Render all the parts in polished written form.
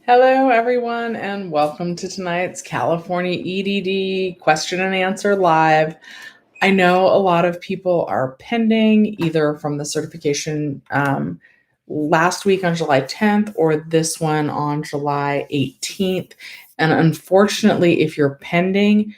Hello, everyone, and welcome to tonight's California EDD question and answer live. I know a lot of people are pending either from the certification last week on July 10th or this one on July 18th. And unfortunately, if you're pending,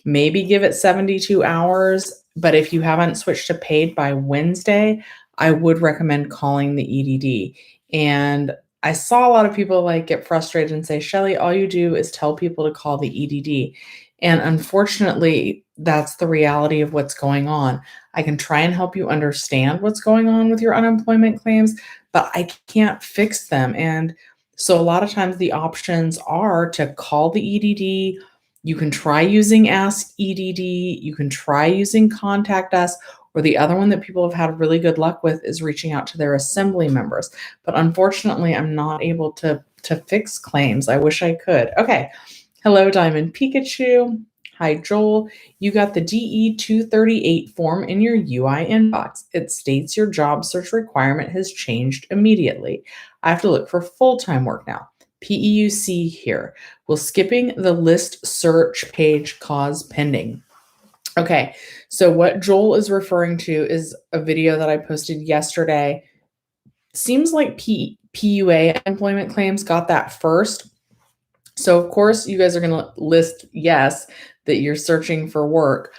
maybe give it 72 hours. But if you haven't switched to paid by Wednesday, I would recommend calling the EDD. And I saw a lot of people get frustrated and say, Shelly, all you do is tell people to call the EDD. And unfortunately, that's the reality of what's going on. I can try and help you understand what's going on with your unemployment claims, but I can't fix them. And so a lot of times the options are to call the EDD. You can try using Ask EDD. You can try using Contact Us, or the other one that people have had really good luck with is reaching out to their assembly members. But unfortunately, I'm not able to fix claims. I wish I could. Okay. Hello, Diamond Pikachu. Hi, Joel. You got the DE 238 form in your UI inbox. It states your job search requirement has changed immediately. I have to look for full-time work now. PEUC here. Will skipping the list search page cause pending? Okay, so what Joel is referring to is a video that I posted yesterday. Seems like PUA employment claims got that first. So of course you guys are going to list yes, that you're searching for work.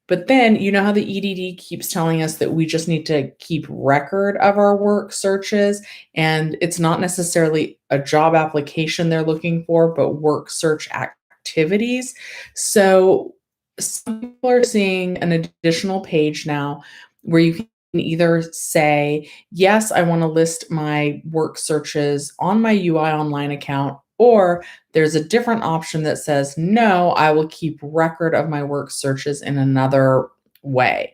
But then you know how the EDD keeps telling us that we just need to keep record of our work searches, and it's not necessarily a job application they're looking for, but work search activities. So some people are seeing an additional page now where you can either say, yes, I want to list my work searches on my UI online account, or there's a different option that says, no, I will keep record of my work searches in another way.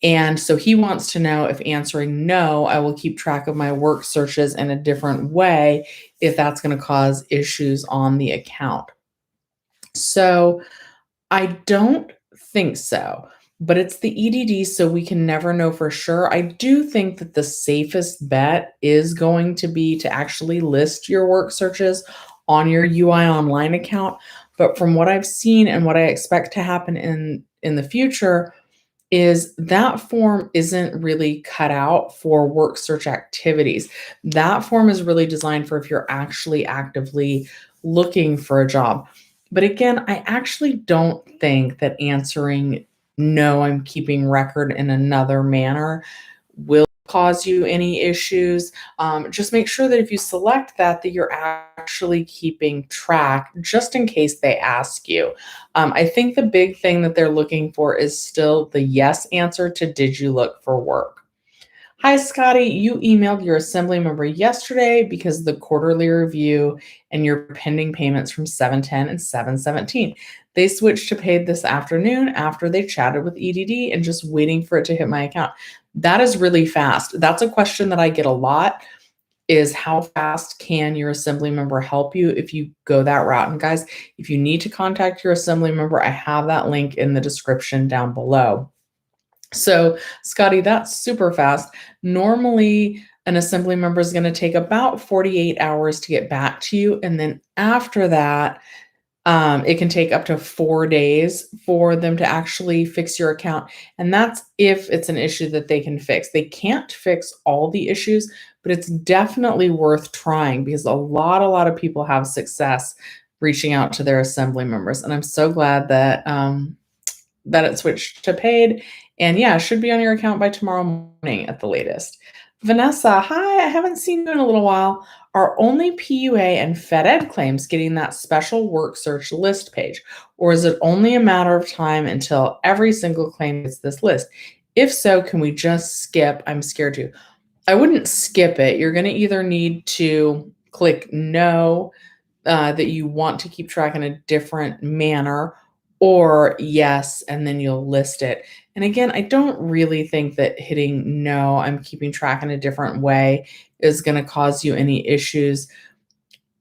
And so he wants to know if answering no, I will keep track of my work searches in a different way, if that's going to cause issues on the account. So I don't think so, but it's the EDD, so we can never know for sure. I do think that the safest bet is going to be to actually list your work searches on your UI online account. But from what I've seen and what I expect to happen in the future is that form isn't really cut out for work search activities. That form is really designed for if you're actually actively looking for a job. But again, I actually don't think that answering no, I'm keeping record in another manner will cause you any issues. Just make sure that if you select that you're actually keeping track just in case they ask you. I think the big thing that they're looking for is still the yes answer to did you look for work? Hi, Scotty. You emailed your assembly member yesterday because of the quarterly review and your pending payments from 7/10 and 7/17. They switched to paid this afternoon after they chatted with EDD and just waiting for it to hit my account. That is really fast. That's a question that I get a lot, is how fast can your assembly member help you if you go that route? And guys, if you need to contact your assembly member, I have that link in the description down below. So, Scotty, that's super fast. Normally, an assembly member is going to take about 48 hours to get back to you. And then after that, it can take up to 4 days for them to actually fix your account. And that's if it's an issue that they can fix. They can't fix all the issues, but it's definitely worth trying because a lot of people have success reaching out to their assembly members. And I'm so glad that that it switched to paid. And yeah, it should be on your account by tomorrow morning at the latest. Vanessa, hi, I haven't seen you in a little while. Are only PUA and FedEd claims getting that special work search list page? Or is it only a matter of time until every single claim gets this list? If so, can we just skip? I'm scared to. I wouldn't skip it. You're going to either need to click no, that you want to keep track in a different manner, or yes, and then you'll list it. And again, I don't really think that hitting no, I'm keeping track in a different way is going to cause you any issues.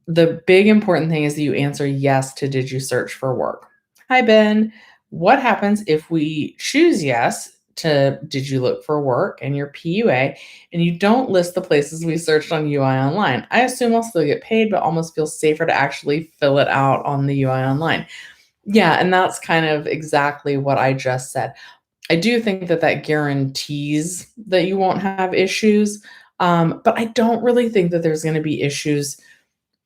The big important thing is that you answer yes to did you search for work? Hi, Ben. What happens if we choose yes to did you look for work and your PUA, and you don't list the places we searched on UI Online. I assume I'll still get paid, but almost feels safer to actually fill it out on the UI Online. Yeah, and that's kind of exactly what I just said. I do think that that guarantees that you won't have issues, but I don't really think that there's going to be issues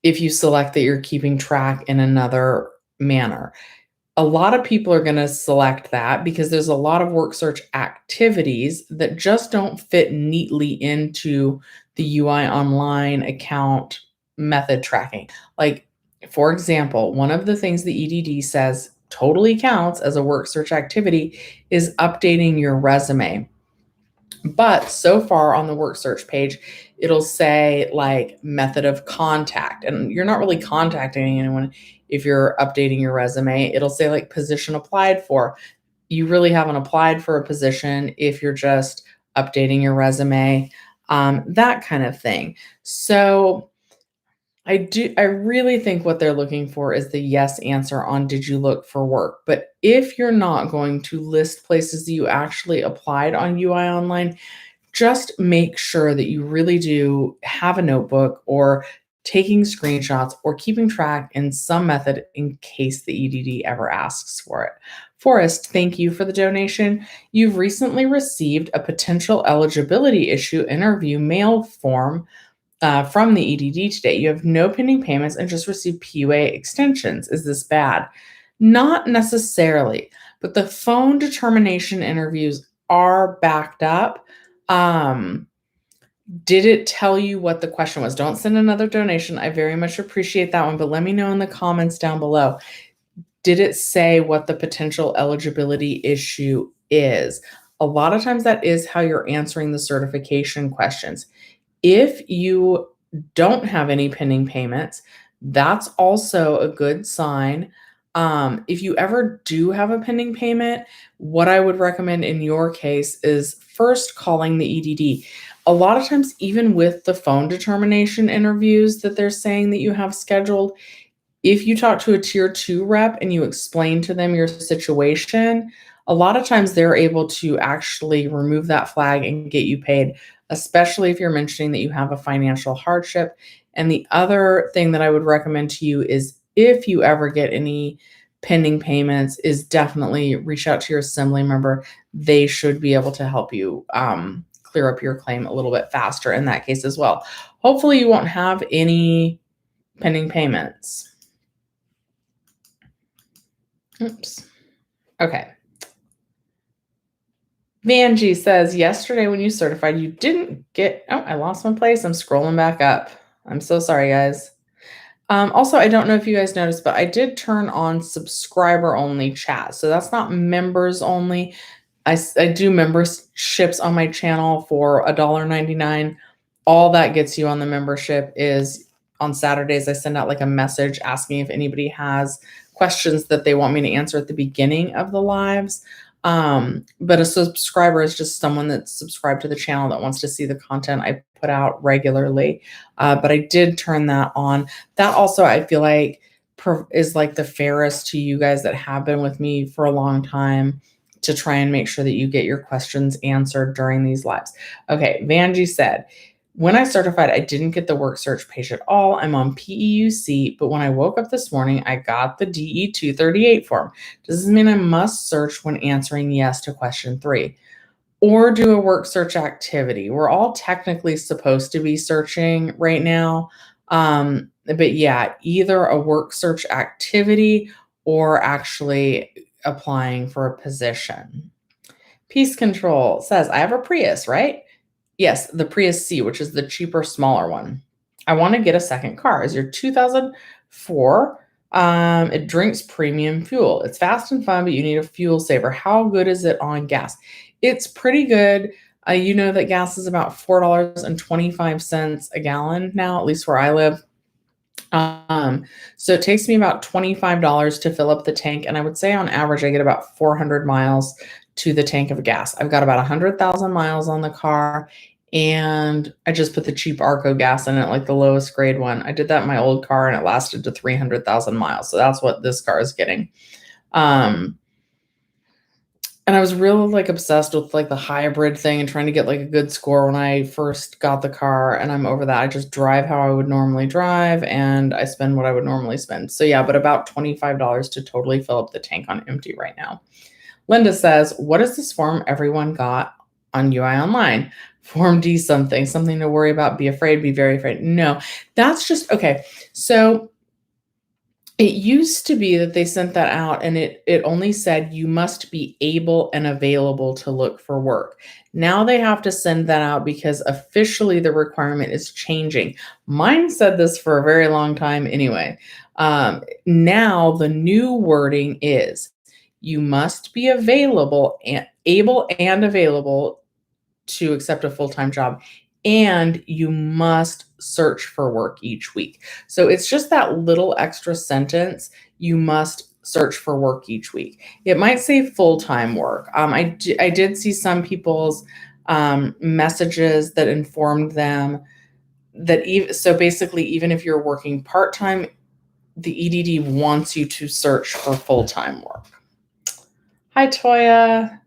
if you select that you're keeping track in another manner. A lot of people are going to select that because there's a lot of work search activities that just don't fit neatly into the UI Online account method tracking. Like, for example, one of the things the EDD says totally counts as a work search activity is updating your resume. But so far on the work search page, it'll say like method of contact, and you're not really contacting anyone if you're updating your resume. It'll say like position applied for. You really haven't applied for a position if you're just updating your resume, that kind of thing. So I really think what they're looking for is the yes answer on did you look for work. But if you're not going to list places that you actually applied on UI Online, just make sure that you really do have a notebook or taking screenshots or keeping track in some method in case the EDD ever asks for it. Forrest, thank you for the donation. You've recently received a potential eligibility issue interview mail form from the EDD today. You have no pending payments and just received PUA extensions. Is this bad? Not necessarily, but the phone determination interviews are backed up. Did it tell you what the question was? Don't send another donation. I very much appreciate that one, but let me know in the comments down below. Did it say what the potential eligibility issue is? A lot of times that is how you're answering the certification questions. If you don't have any pending payments, that's also a good sign. If you ever do have a pending payment, what I would recommend in your case is first calling the EDD. A lot of times, even with the phone determination interviews that they're saying that you have scheduled, if you talk to a tier 2 rep and you explain to them your situation, a lot of times they're able to actually remove that flag and get you paid, especially if you're mentioning that you have a financial hardship. And the other thing that I would recommend to you is if you ever get any pending payments, is definitely reach out to your assembly member. They should be able to help you clear up your claim a little bit faster in that case as well. Hopefully you won't have any pending payments. Oops. Okay. Vanjie says, yesterday when you certified, you didn't get, oh, I lost my place. I'm scrolling back up. I'm so sorry, guys. Also, I don't know if you guys noticed, but I did turn on subscriber only chat. So that's not members only. I do memberships on my channel for $1.99. All that gets you on the membership is on Saturdays, I send out like a message asking if anybody has questions that they want me to answer at the beginning of the lives. But a subscriber is just someone that's subscribed to the channel that wants to see the content I put out regularly. But I did turn that on. That also, I feel like is like the fairest to you guys that have been with me for a long time, to try and make sure that you get your questions answered during these lives. Okay, Vanjie said, when I certified, I didn't get the work search page at all. I'm on PEUC, but when I woke up this morning, I got the DE 238 form. Does this mean I must search when answering yes to question 3? Or do a work search activity? We're all technically supposed to be searching right now. But yeah, either a work search activity or actually applying for a position. Peace Control says, I have a Prius, right? Yes, the Prius C, which is the cheaper, smaller one. I want to get a second car. Is your 2004? It drinks premium fuel. It's fast and fun, but you need a fuel saver. How good is it on gas? It's pretty good. You know that gas is about $4.25 a gallon now, at least where I live. So it takes me about $25 to fill up the tank. And I would say on average, I get about 400 miles to the tank of gas. I've got about 100,000 miles on the car, and I just put the cheap Arco gas in it, like the lowest grade one. I did that in my old car and it lasted to 300,000 miles. So that's what this car is getting. And I was really like obsessed with like the hybrid thing and trying to get like a good score when I first got the car, and I'm over that. I just drive how I would normally drive and I spend what I would normally spend. So yeah, but about $25 to totally fill up the tank on empty right now. Linda says, what is this form everyone got on UI Online? Form D something to worry about, be afraid, be very afraid. No, that's just okay. So it used to be that they sent that out and it only said you must be able and available to look for work. Now they have to send that out because officially the requirement is changing. Mine said this for a very long time anyway. Now the new wording is you must be available and able and available to accept a full-time job, and you must search for work each week. So it's just that little extra sentence, you must search for work each week. It might say full-time work. I did see some people's messages that informed them that so basically even if you're working part-time, the EDD wants you to search for full-time work. Hi, Toya.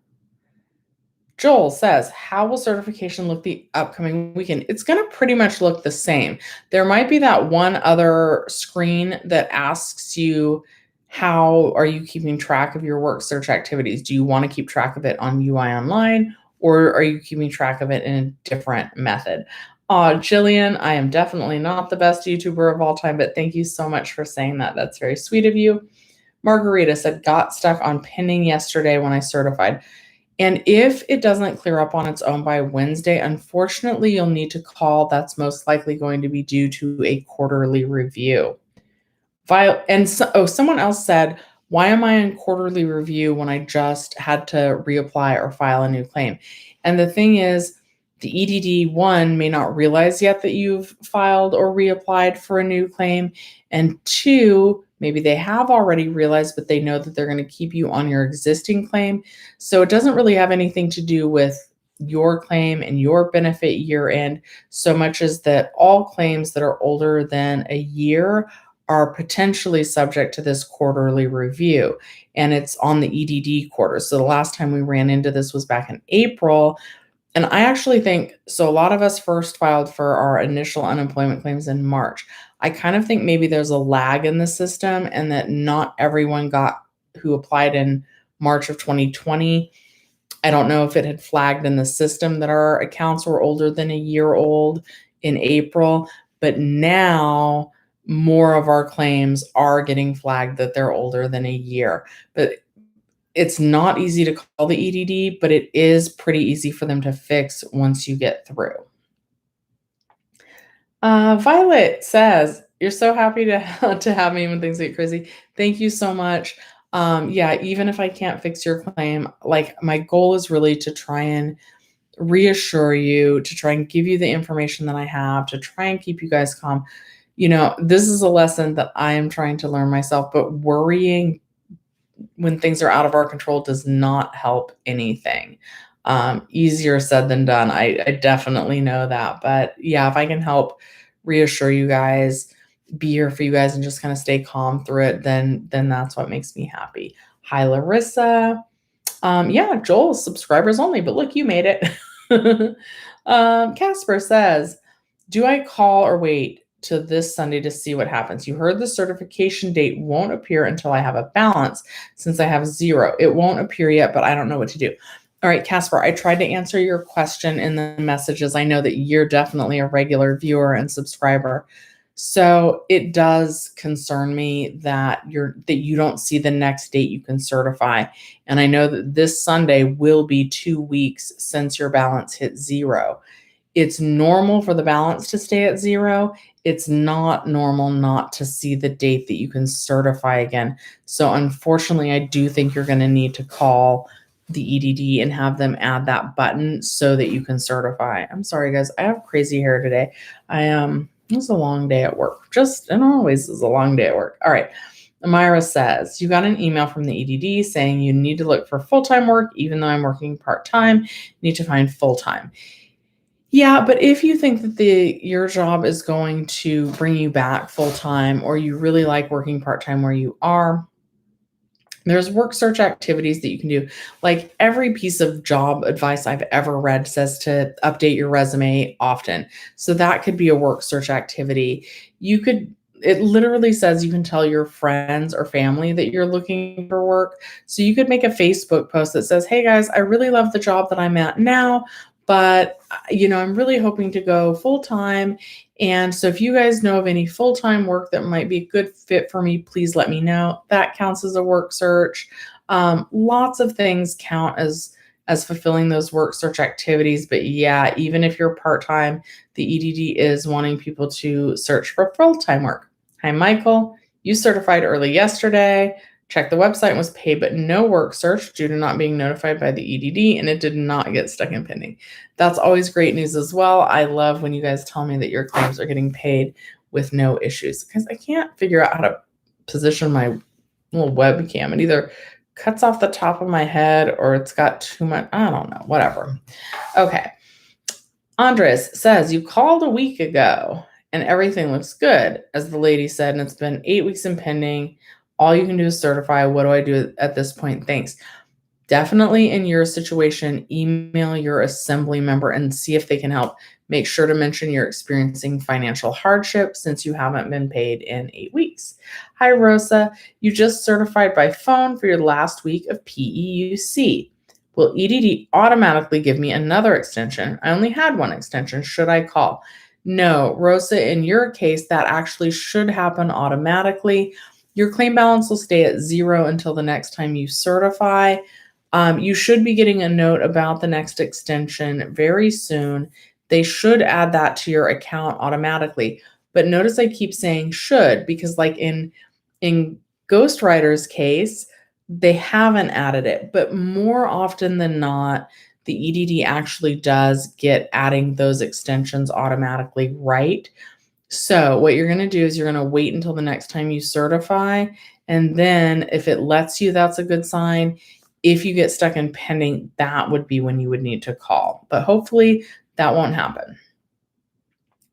Joel says, how will certification look the upcoming weekend? It's going to pretty much look the same. There might be that one other screen that asks you, how are you keeping track of your work search activities? Do you want to keep track of it on UI Online, or are you keeping track of it in a different method? Jillian, I am definitely not the best YouTuber of all time, but thank you so much for saying that. That's very sweet of you. Margarita said, got stuck on pending yesterday when I certified. And if it doesn't clear up on its own by Wednesday, unfortunately, you'll need to call. That's most likely going to be due to a quarterly review. Someone else said, why am I in quarterly review when I just had to reapply or file a new claim? And the thing is, the EDD, one, may not realize yet that you've filed or reapplied for a new claim. And two, maybe they have already realized, but they know that they're going to keep you on your existing claim. So it doesn't really have anything to do with your claim and your benefit year end so much as that all claims that are older than a year are potentially subject to this quarterly review. And it's on the EDD quarter. So the last time we ran into this was back in April. And I actually think, so a lot of us first filed for our initial unemployment claims in March. I kind of think maybe there's a lag in the system and that not everyone who applied in March of 2020. I don't know if it had flagged in the system that our accounts were older than a year old in April, but now more of our claims are getting flagged that they're older than a year. But it's not easy to call the EDD, but it is pretty easy for them to fix once you get through. Violet says, you're so happy to have me when things get crazy. Thank you so much. Yeah, even if I can't fix your claim, like my goal is really to try and reassure you, to try and give you the information that I have, to try and keep you guys calm. You know, this is a lesson that I am trying to learn myself, but worrying when things are out of our control does not help anything. Easier said than done. I definitely know that. But yeah, if I can help reassure you guys, be here for you guys, and just kind of stay calm through it, then that's what makes me happy. Hi, Larissa. Yeah, Joel, subscribers only, but look, you made it. Casper says, do I call or wait to this Sunday to see what happens? You heard the certification date won't appear until I have a balance since I have 0. It won't appear yet, but I don't know what to do. All right, Casper, I tried to answer your question in the messages. I know that you're definitely a regular viewer and subscriber. So it does concern me that you don't see the next date you can certify. And I know that this Sunday will be 2 weeks since your balance hit 0. It's normal for the balance to stay at 0. It's not normal not to see the date that you can certify again. So unfortunately, I do think you're going to need to call the EDD and have them add that button so that you can certify. I'm sorry, guys. I have crazy hair today. It was a long day at work. It always is a long day at work. All right. Amira says, you got an email from the EDD saying you need to look for full-time work, even though I'm working part-time, you need to find full-time. Yeah, but if you think that your job is going to bring you back full-time, or you really like working part-time where you are, There's work search activities that you can do. Like every piece of job advice I've ever read says to update your resume often. So that could be a work search activity. It literally says you can tell your friends or family that you're looking for work. So you could make a Facebook post that says, "Hey guys, I really love the job that I'm at now, but I'm really hoping to go full time. And so if you guys know of any full-time work that might be a good fit for me, please let me know." That counts as a work search. Lots of things count as fulfilling those work search activities. But yeah, even if you're part-time, the EDD is wanting people to search for full-time work. Hi, Michael. You certified early yesterday. Checked the website and was paid, but no work search due to not being notified by the EDD, and it did not get stuck in pending. That's always great news as well. I love when you guys tell me that your claims are getting paid with no issues, because I can't figure out how to position my little webcam. It either cuts off the top of my head or it's got too much, I don't know, whatever. Okay. Andres says, "You called a week ago and everything looks good," as the lady said, "and it's been 8 weeks in pending. All you can do is certify. What do I do at this point? Thanks." Definitely in your situation, email your assembly member and see if they can help. Make sure to mention you're experiencing financial hardship since you haven't been paid in 8 weeks. Hi, Rosa. You just certified by phone for your last week of PEUC. Will EDD automatically give me another extension? I only had one extension. Should I call? No, Rosa, in your case, that actually should happen automatically. Your claim balance will stay at 0 until the next time you certify. You should be getting a note about the next extension very soon. They should add that to your account automatically. But notice I keep saying should, because like in Ghostwriter's case, they haven't added it. But more often than not, the EDD actually does get adding those extensions automatically right. So what you're going to do is you're going to wait until the next time you certify. And then if it lets you, that's a good sign. If you get stuck in pending, that would be when you would need to call. But hopefully that won't happen.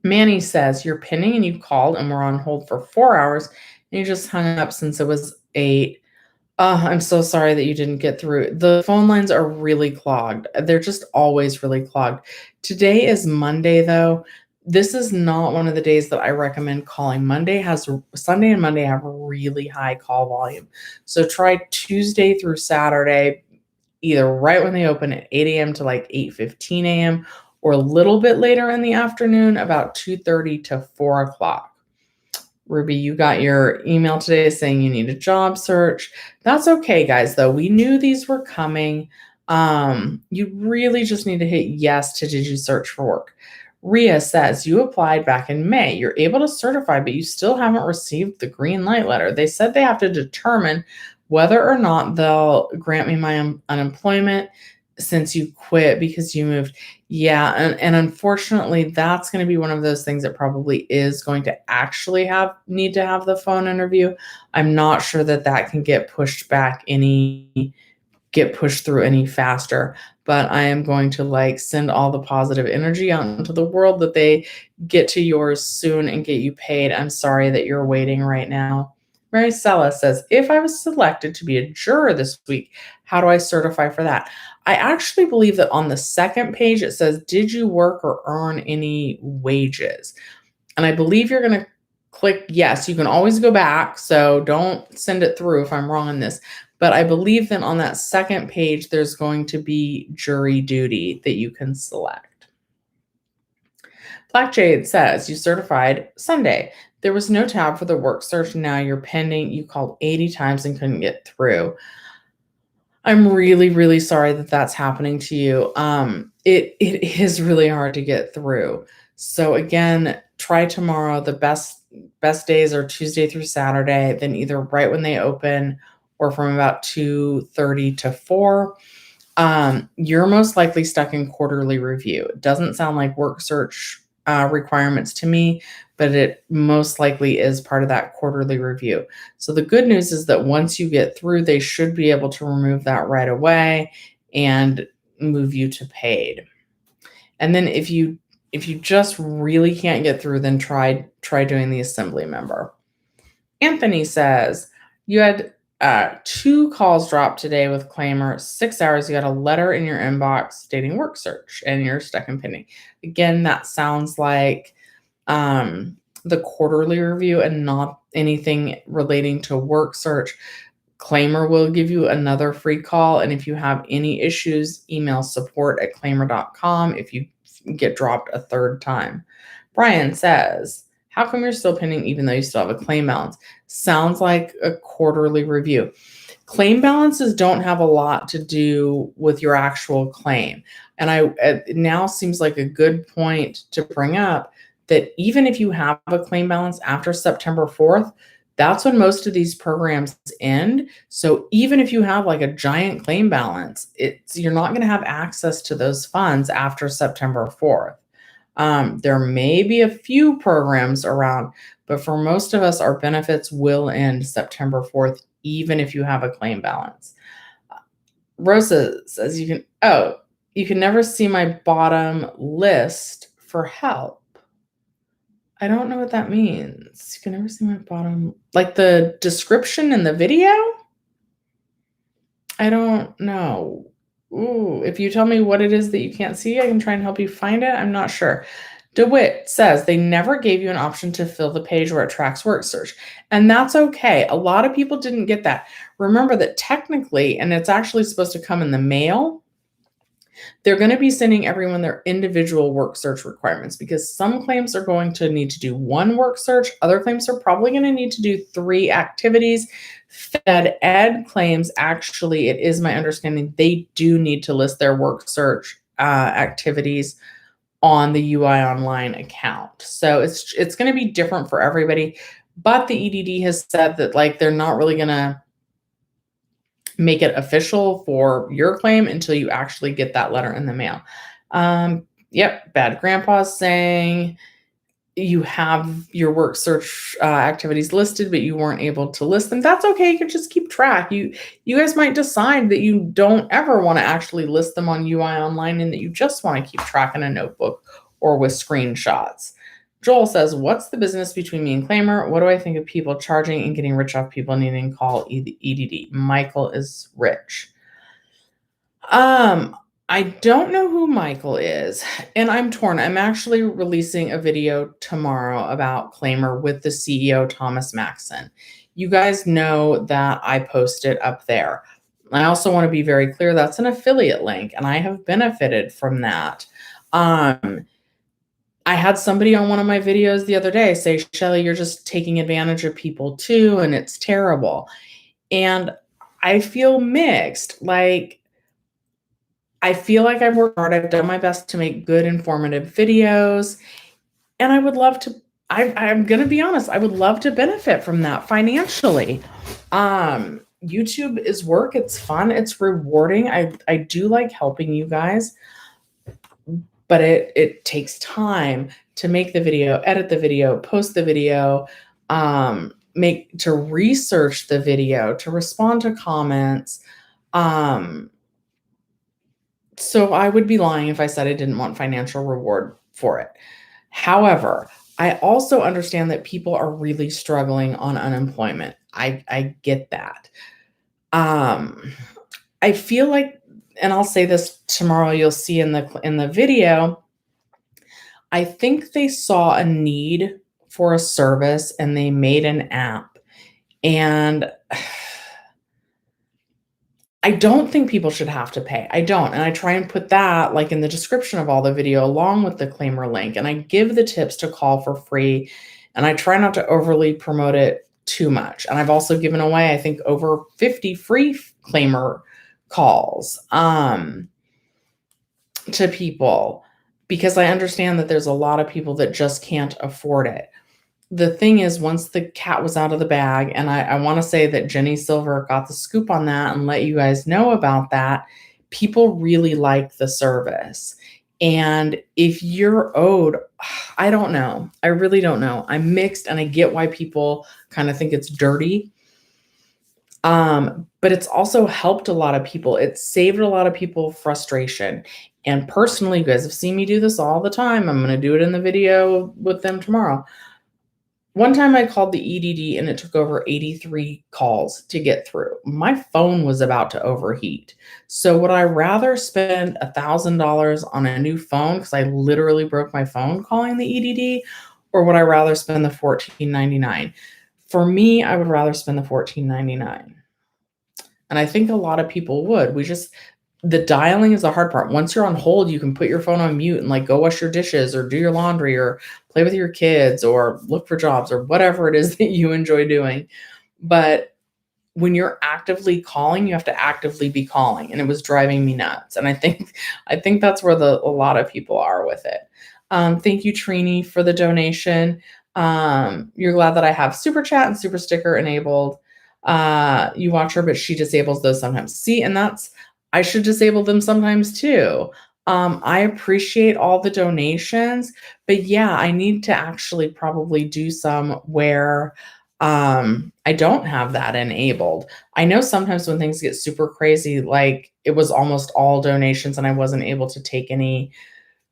Manny says, "You're pending and you called and we're on hold for 4 hours and you just hung up since it was 8. I'm so sorry that you didn't get through. The phone lines are really clogged. They're just always really clogged. Today is Monday, though. This is not one of the days that I recommend calling. Sunday and Monday have really high call volume. So try Tuesday through Saturday, either right when they open at 8 a.m. to like 8:15 a.m. or a little bit later in the afternoon, about 2:30 to 4 o'clock. Ruby, you got your email today saying you need a job search. That's okay, guys, though. We knew these were coming. You really just need to hit yes to did you search for work. Ria says, "You applied back in May. You're able to certify, but you still haven't received the green light letter. They said they have to determine whether or not they'll grant me my unemployment since you quit because you moved." Yeah, and unfortunately, that's going to be one of those things that probably is going to actually need to have the phone interview. I'm not sure that can get pushed through any faster, but I am going to send all the positive energy out into the world that they get to yours soon and get you paid. I'm sorry that you're waiting right now. Maricela says, "If I was selected to be a juror this week, how do I certify for that?" I actually believe that on the second page it says, "Did you work or earn any wages?" And I believe you're going to click yes. You can always go back, so don't send it through if I'm wrong on this. But I believe that on that second page, there's going to be jury duty that you can select. Black Jade says, "You certified Sunday. There was no tab for the work search. Now you're pending. You called 80 times and couldn't get through." I'm really, really sorry that that's happening to you. It is really hard to get through. So again, try tomorrow. The best days are Tuesday through Saturday, then either right when they open or from about 2:30 to 4. You're most likely stuck in quarterly review. It doesn't sound like work search requirements to me, but it most likely is part of that quarterly review. So the good news is that once you get through, they should be able to remove that right away and move you to paid. And then if you just really can't get through, then try doing the assembly member. Anthony says, "You had 2 calls dropped today with claimer. 6 hours, you got a letter in your inbox stating work search, and you're stuck in pending. Again, that sounds like the quarterly review and not anything relating to work search. Claimer will give you another free call, and if you have any issues, email support@claimer.com if you get dropped a third time. Brian says, how come you're still pending even though you still have a claim balance? Sounds like a quarterly review. Claim balances don't have a lot to do with your actual claim. And it now seems like a good point to bring up that even if you have a claim balance after September 4th, that's when most of these programs end. So even if you have like a giant claim balance, you're not going to have access to those funds after September 4th. There may be a few programs around, but for most of us, our benefits will end September 4th, even if you have a claim balance. Rosa says you can never see my bottom list for help. I don't know what that means. You can never see my bottom, like the description in the video? I don't know. Ooh, if you tell me what it is that you can't see, I can try and help you find it. I'm not sure. DeWitt says they never gave you an option to fill the page where it tracks work search. And that's okay. A lot of people didn't get that. Remember that technically, and it's actually supposed to come in the mail, they're going to be sending everyone their individual work search requirements because some claims are going to need to do 1 work search. Other claims are probably going to need to do 3 activities. Fed Ed claims, actually, it is my understanding they do need to list their work search activities on the UI Online account. So it's going to be different for everybody. But the EDD has said that like they're not really going to make it official for your claim until you actually get that letter in the mail. Yep, Bad Grandpa's saying you have your work search activities listed, but you weren't able to list them. That's okay. You can just keep track. You guys might decide that you don't ever want to actually list them on UI Online and that you just want to keep track in a notebook or with screenshots. Joel says, what's the business between me and claimer? What do I think of people charging and getting rich off people needing to call EDD? Michael is rich. I don't know who Michael is, and I'm torn. I'm actually releasing a video tomorrow about claimer with the CEO, Thomas Maxson. You guys know that I post it up there. I also want to be very clear that's an affiliate link, and I have benefited from that. I had somebody on one of my videos the other day say, Shelly, you're just taking advantage of people too, and it's terrible. And I feel mixed. Like, I feel like I've worked hard. I've done my best to make good, informative videos. And I would love to, I'm going to be honest, I would love to benefit from that financially. YouTube is work. It's fun. It's rewarding. I do like helping you guys. But it takes time to make the video, edit the video, post the video, to research the video, to respond to comments. So I would be lying if I said I didn't want financial reward for it. However, I also understand that people are really struggling on unemployment. I get that. I feel like, and I'll say this tomorrow, you'll see in the video, I think they saw a need for a service and they made an app. And I don't think people should have to pay. I don't. And I try and put that like in the description of all the video along with the claimer link. And I give the tips to call for free. And I try not to overly promote it too much. And I've also given away, I think, over 50 free claimer calls to people because I understand that there's a lot of people that just can't afford it. The thing is, once the cat was out of the bag, and I want to say that Jenny Silver got the scoop on that and let you guys know about that, people really like the service. And if you're owed, I don't know. I really don't know. I'm mixed and I get why people kind of think it's dirty. But it's also helped a lot of people. It saved a lot of people frustration. And personally, you guys have seen me do this all the time. I'm going to do it in the video with them tomorrow. One time I called the EDD and it took over 83 calls to get through. My phone was about to overheat. So would I rather spend $1,000 on a new phone because I literally broke my phone calling the EDD, or would I rather spend the $14.99? For me, I would rather spend the $14.99. And I think a lot of people would. The dialing is the hard part. Once you're on hold, you can put your phone on mute and like go wash your dishes or do your laundry or play with your kids or look for jobs or whatever it is that you enjoy doing. But when you're actively calling, you have to actively be calling, and it was driving me nuts. And I think that's where a lot of people are with it. Thank you, Trini, for the donation. You're glad that I have super chat and super sticker enabled. You watch her, but she disables those sometimes. See, and I should disable them sometimes too. I appreciate all the donations, but yeah, I need to actually probably do some where I don't have that enabled. I know sometimes when things get super crazy, like it was almost all donations and I wasn't able to take any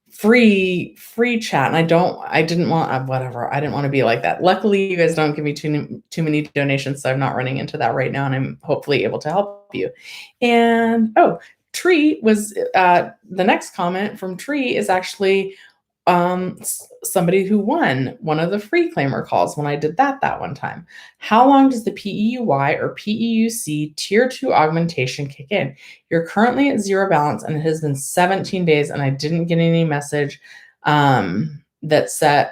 free chat, and I didn't want whatever. I didn't want to be like that. Luckily, you guys don't give me too many donations, so I'm not running into that right now, and I'm hopefully able to help you. And Tree was the next comment from Tree is actually somebody who won one of the free claimer calls when I did that one time. How long does the PEUY or PEUC tier 2 augmentation kick in? You're currently at zero balance and it has been 17 days and I didn't get any message that said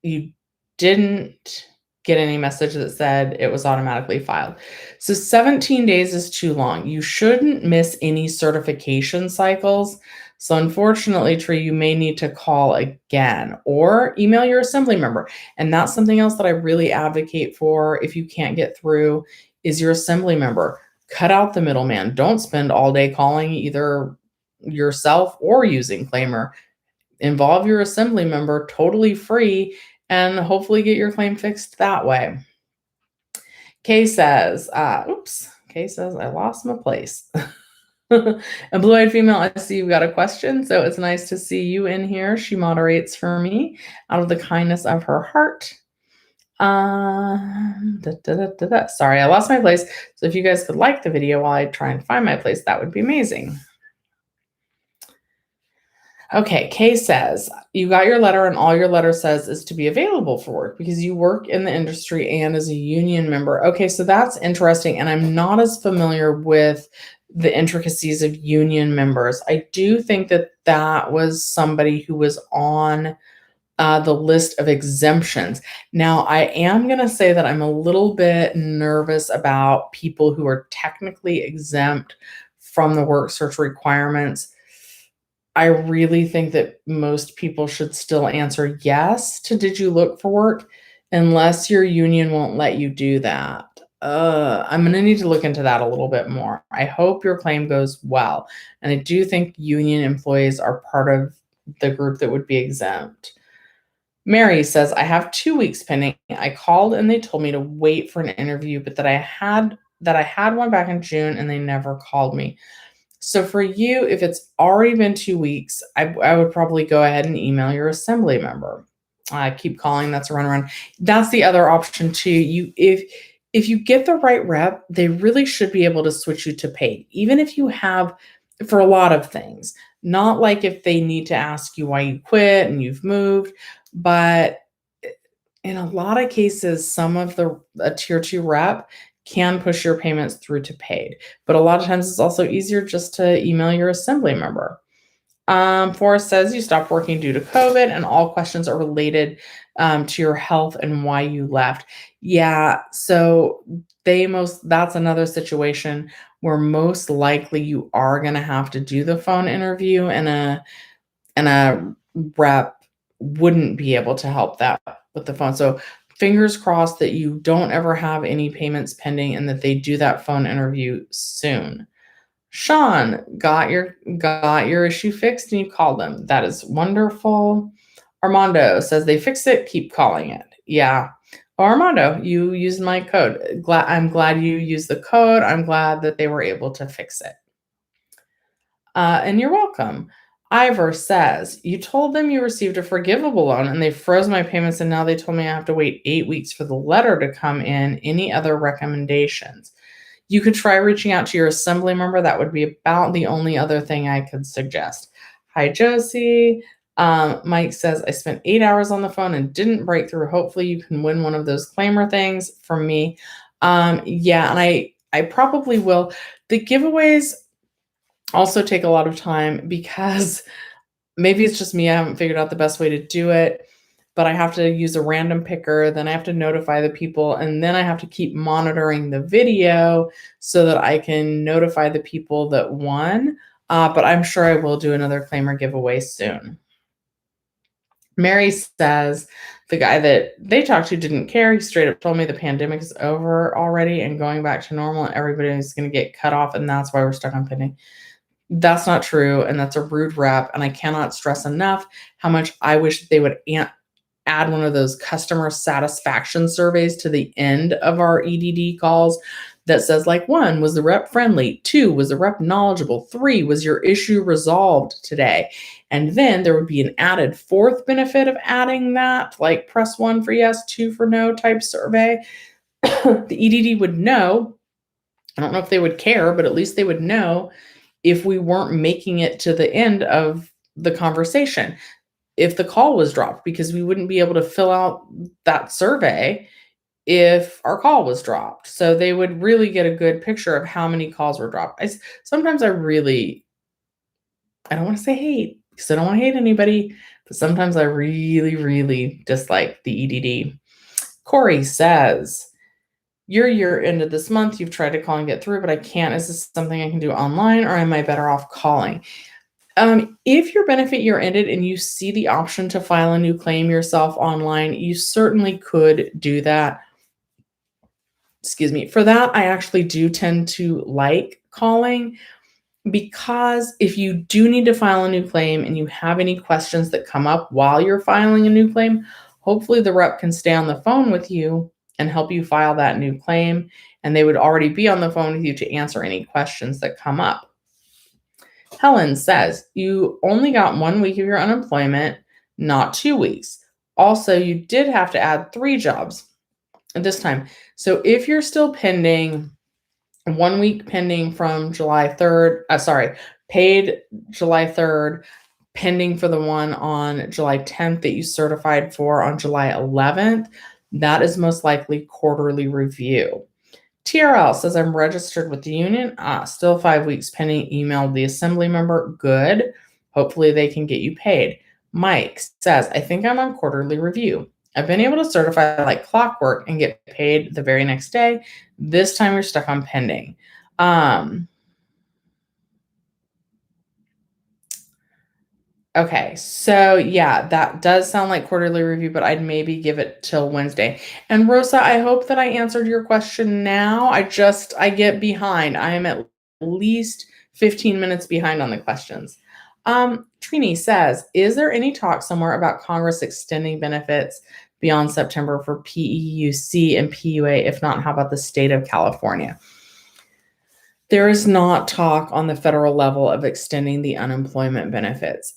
you didn't get any message that said it was automatically filed. So 17 days is too long. You shouldn't miss any certification cycles. So unfortunately, Tree, you may need to call again or email your assembly member. And that's something else that I really advocate for if you can't get through is your assembly member. Cut out the middleman. Don't spend all day calling either yourself or using Claimer. Involve your assembly member totally free and hopefully get your claim fixed that way. Kay says, I lost my place. A blue-eyed female, I see you've got a question, so it's nice to see you in here. She moderates for me out of the kindness of her heart. Sorry, I lost my place. So if you guys could like the video while I try and find my place, that would be amazing. Okay, Kay says, you got your letter and all your letter says is to be available for work because you work in the industry and as a union member. Okay, so that's interesting. And I'm not as familiar with the intricacies of union members. I do think that was somebody who was on the list of exemptions. Now, I am going to say that I'm a little bit nervous about people who are technically exempt from the work search requirements. I really think that most people should still answer yes to did you look for work unless your union won't let you do that. I'm going to need to look into that a little bit more. I hope your claim goes well. And I do think union employees are part of the group that would be exempt. Mary says, I have 2 weeks pending. I called and they told me to wait for an interview, but that I had one back in June and they never called me. So for you, if it's already been 2 weeks, I would probably go ahead and email your assembly member. Keep calling. That's a runaround. That's the other option too. If you get the right rep, they really should be able to switch you to paid, even if you have for a lot of things. Not like if they need to ask you why you quit and you've moved, but in a lot of cases, some of a tier 2 rep can push your payments through to paid. But a lot of times it's also easier just to email your assembly member. Forrest says you stopped working due to COVID and all questions are related to your health and why you left. Yeah, so that's another situation where most likely you are going to have to do the phone interview and a rep wouldn't be able to help that with the phone. So fingers crossed that you don't ever have any payments pending and that they do that phone interview soon. Sean, got your issue fixed and you called them. That is wonderful. Armando says they fixed it, keep calling it. Yeah. Oh, Armando, you used my code. I'm glad you used the code. I'm glad that they were able to fix it. And you're welcome. Ivor says, you told them you received a forgivable loan and they froze my payments and now they told me I have to wait 8 weeks for the letter to come in. Any other recommendations? You could try reaching out to your assembly member. That would be about the only other thing I could suggest. Hi, Josie. Mike says, I spent 8 hours on the phone and didn't break through. Hopefully you can win one of those claimer things from me. Yeah, and I probably will. The giveaways also take a lot of time because maybe it's just me. I haven't figured out the best way to do it, but I have to use a random picker. Then I have to notify the people, and then I have to keep monitoring the video so that I can notify the people that won. But I'm sure I will do another claimer giveaway soon. Mary says, the guy that they talked to didn't care. He straight up told me the pandemic is over already and going back to normal and everybody's going to get cut off, and that's why we're stuck on pending. That's not true, and that's a rude rep, and I cannot stress enough how much I wish they would add one of those customer satisfaction surveys to the end of our EDD calls that says, like, 1, was the rep friendly? 2, was the rep knowledgeable? 3, was your issue resolved today? And then there would be an added 4th benefit of adding that, like press 1 for yes, 2 for no type survey. The EDD would know. I don't know if they would care, but at least they would know if we weren't making it to the end of the conversation, if the call was dropped, because we wouldn't be able to fill out that survey if our call was dropped. So they would really get a good picture of how many calls were dropped. Sometimes I don't want to say hate because I don't want to hate anybody, but sometimes I really, really dislike the EDD. Corey says, your year ended this month. You've tried to call and get through, but I can't. Is this something I can do online, or am I better off calling? If your benefit year ended and you see the option to file a new claim yourself online, you certainly could do that. Excuse me. For that, I actually do tend to like calling, because if you do need to file a new claim and you have any questions that come up while you're filing a new claim, hopefully the rep can stay on the phone with you and help you file that new claim, and they would already be on the phone with you to answer any questions that come up. Helen says, you only got 1 week of your unemployment, not 2 weeks. Also, you did have to add 3 jobs at this time. So if you're still pending, 1 week pending from July 3rd, paid July 3rd, pending for the one on July 10th that you certified for on July 11th, that is most likely quarterly review. TRL says, I'm registered with the union. Still 5 weeks pending. Emailed the assembly member. Good. Hopefully they can get you paid. Mike says, I think I'm on quarterly review. I've been able to certify like clockwork and get paid the very next day. This time you're stuck on pending. Okay, so yeah, that does sound like quarterly review, but I'd maybe give it till Wednesday. And Rosa, I hope that I answered your question now. I get behind. I am at least 15 minutes behind on the questions. Trini says, is there any talk somewhere about Congress extending benefits beyond September for PEUC and PUA? If not, how about the state of California? There is not talk on the federal level of extending the unemployment benefits.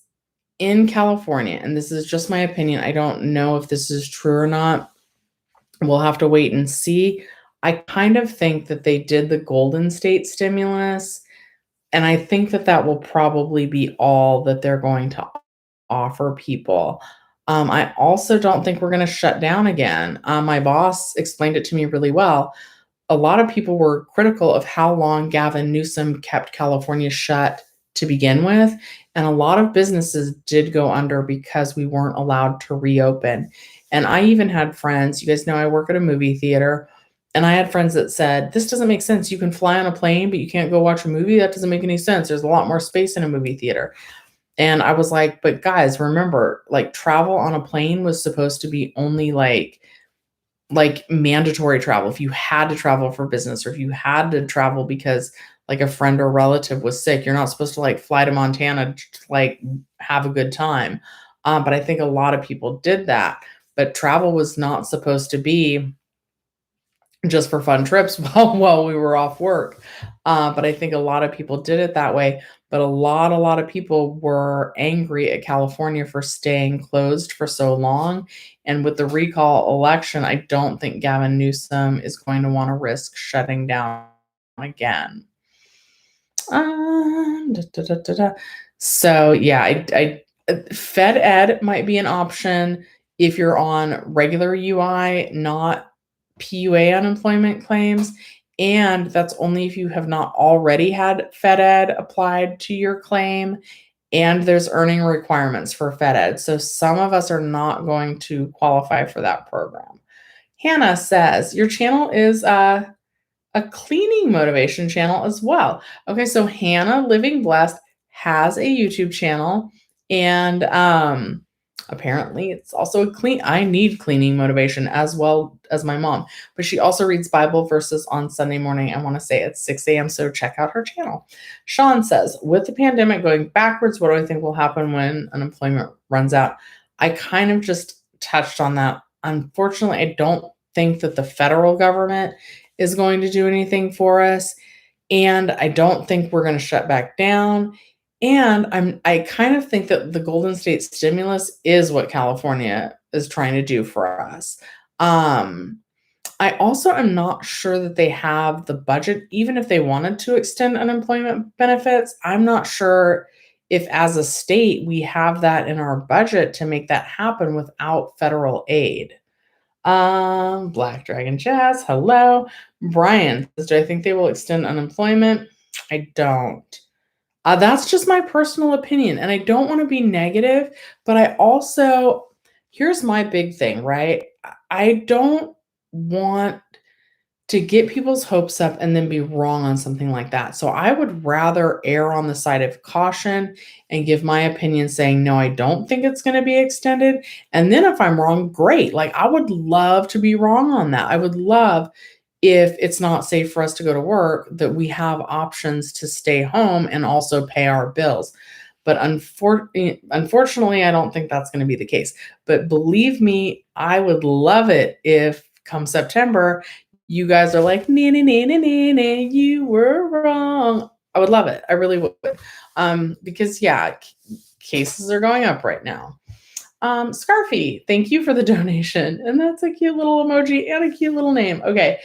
In California, and this is just my opinion, I don't know if this is true or not. We'll have to wait and see. I kind of think that they did the Golden State stimulus, and I think that that will probably be all that they're going to offer people. I also don't think we're going to shut down again. My boss explained it to me really well. A lot of people were critical of how long Gavin Newsom kept California shut to begin with. And a lot of businesses did go under because we weren't allowed to reopen. And I even had friends, you guys know I work at a movie theater, and I had friends that said, this doesn't make sense. You can fly on a plane, but you can't go watch a movie. That doesn't make any sense. There's a lot more space in a movie theater. And I was like, but guys, remember, like, travel on a plane was supposed to be only like mandatory travel. If you had to travel for business, or if you had to travel because like a friend or relative was sick, you're not supposed to like fly to Montana to like have a good time. But I think a lot of people did that. But travel was not supposed to be just for fun trips while we were off work. But I think a lot of people did it that way. but a lot of people were angry at California for staying closed for so long. And with the recall election, I don't think Gavin Newsom is going to want to risk shutting down again. So yeah, Fed Ed might be an option if you're on regular UI, not PUA unemployment claims. And that's only if you have not already had Fed Ed applied to your claim. And there's earning requirements for Fed Ed. So some of us are not going to qualify for that program. Hannah says, your channel is a cleaning motivation channel as well. Okay, so Hannah Living Blessed has a YouTube channel, and apparently it's also I need cleaning motivation as well as my mom, but she also reads Bible verses on Sunday morning. I want to say at 6 a.m. So check out her channel. Sean says, with the pandemic going backwards, what do I think will happen when unemployment runs out? I kind of just touched on that. Unfortunately, I don't think that the federal government is going to do anything for us. And I don't think we're going to shut back down. And I kind of think that the Golden State stimulus is what California is trying to do for us. I also am not sure that they have the budget, even if they wanted to extend unemployment benefits. I'm not sure if as a state we have that in our budget to make that happen without federal aid. Black Dragon Jazz, hello. Brian says, do I think they will extend unemployment? I don't. That's just my personal opinion. And I don't want to be negative, but I also, here's my big thing, right? I don't want to get people's hopes up and then be wrong on something like that. So I would rather err on the side of caution and give my opinion saying, no, I don't think it's going to be extended. And then if I'm wrong, great. Like I would love to be wrong on that. I would love if it's not safe for us to go to work, that we have options to stay home and also pay our bills. But unfortunately, I don't think that's going to be the case. But believe me, I would love it if come September, you guys are like, nah, nah, nah, nah, nah, nah, you were wrong. I would love it. I really would. Because yeah, cases are going up right now. Scarfy, thank you for the donation. And that's a cute little emoji and a cute little name. Okay.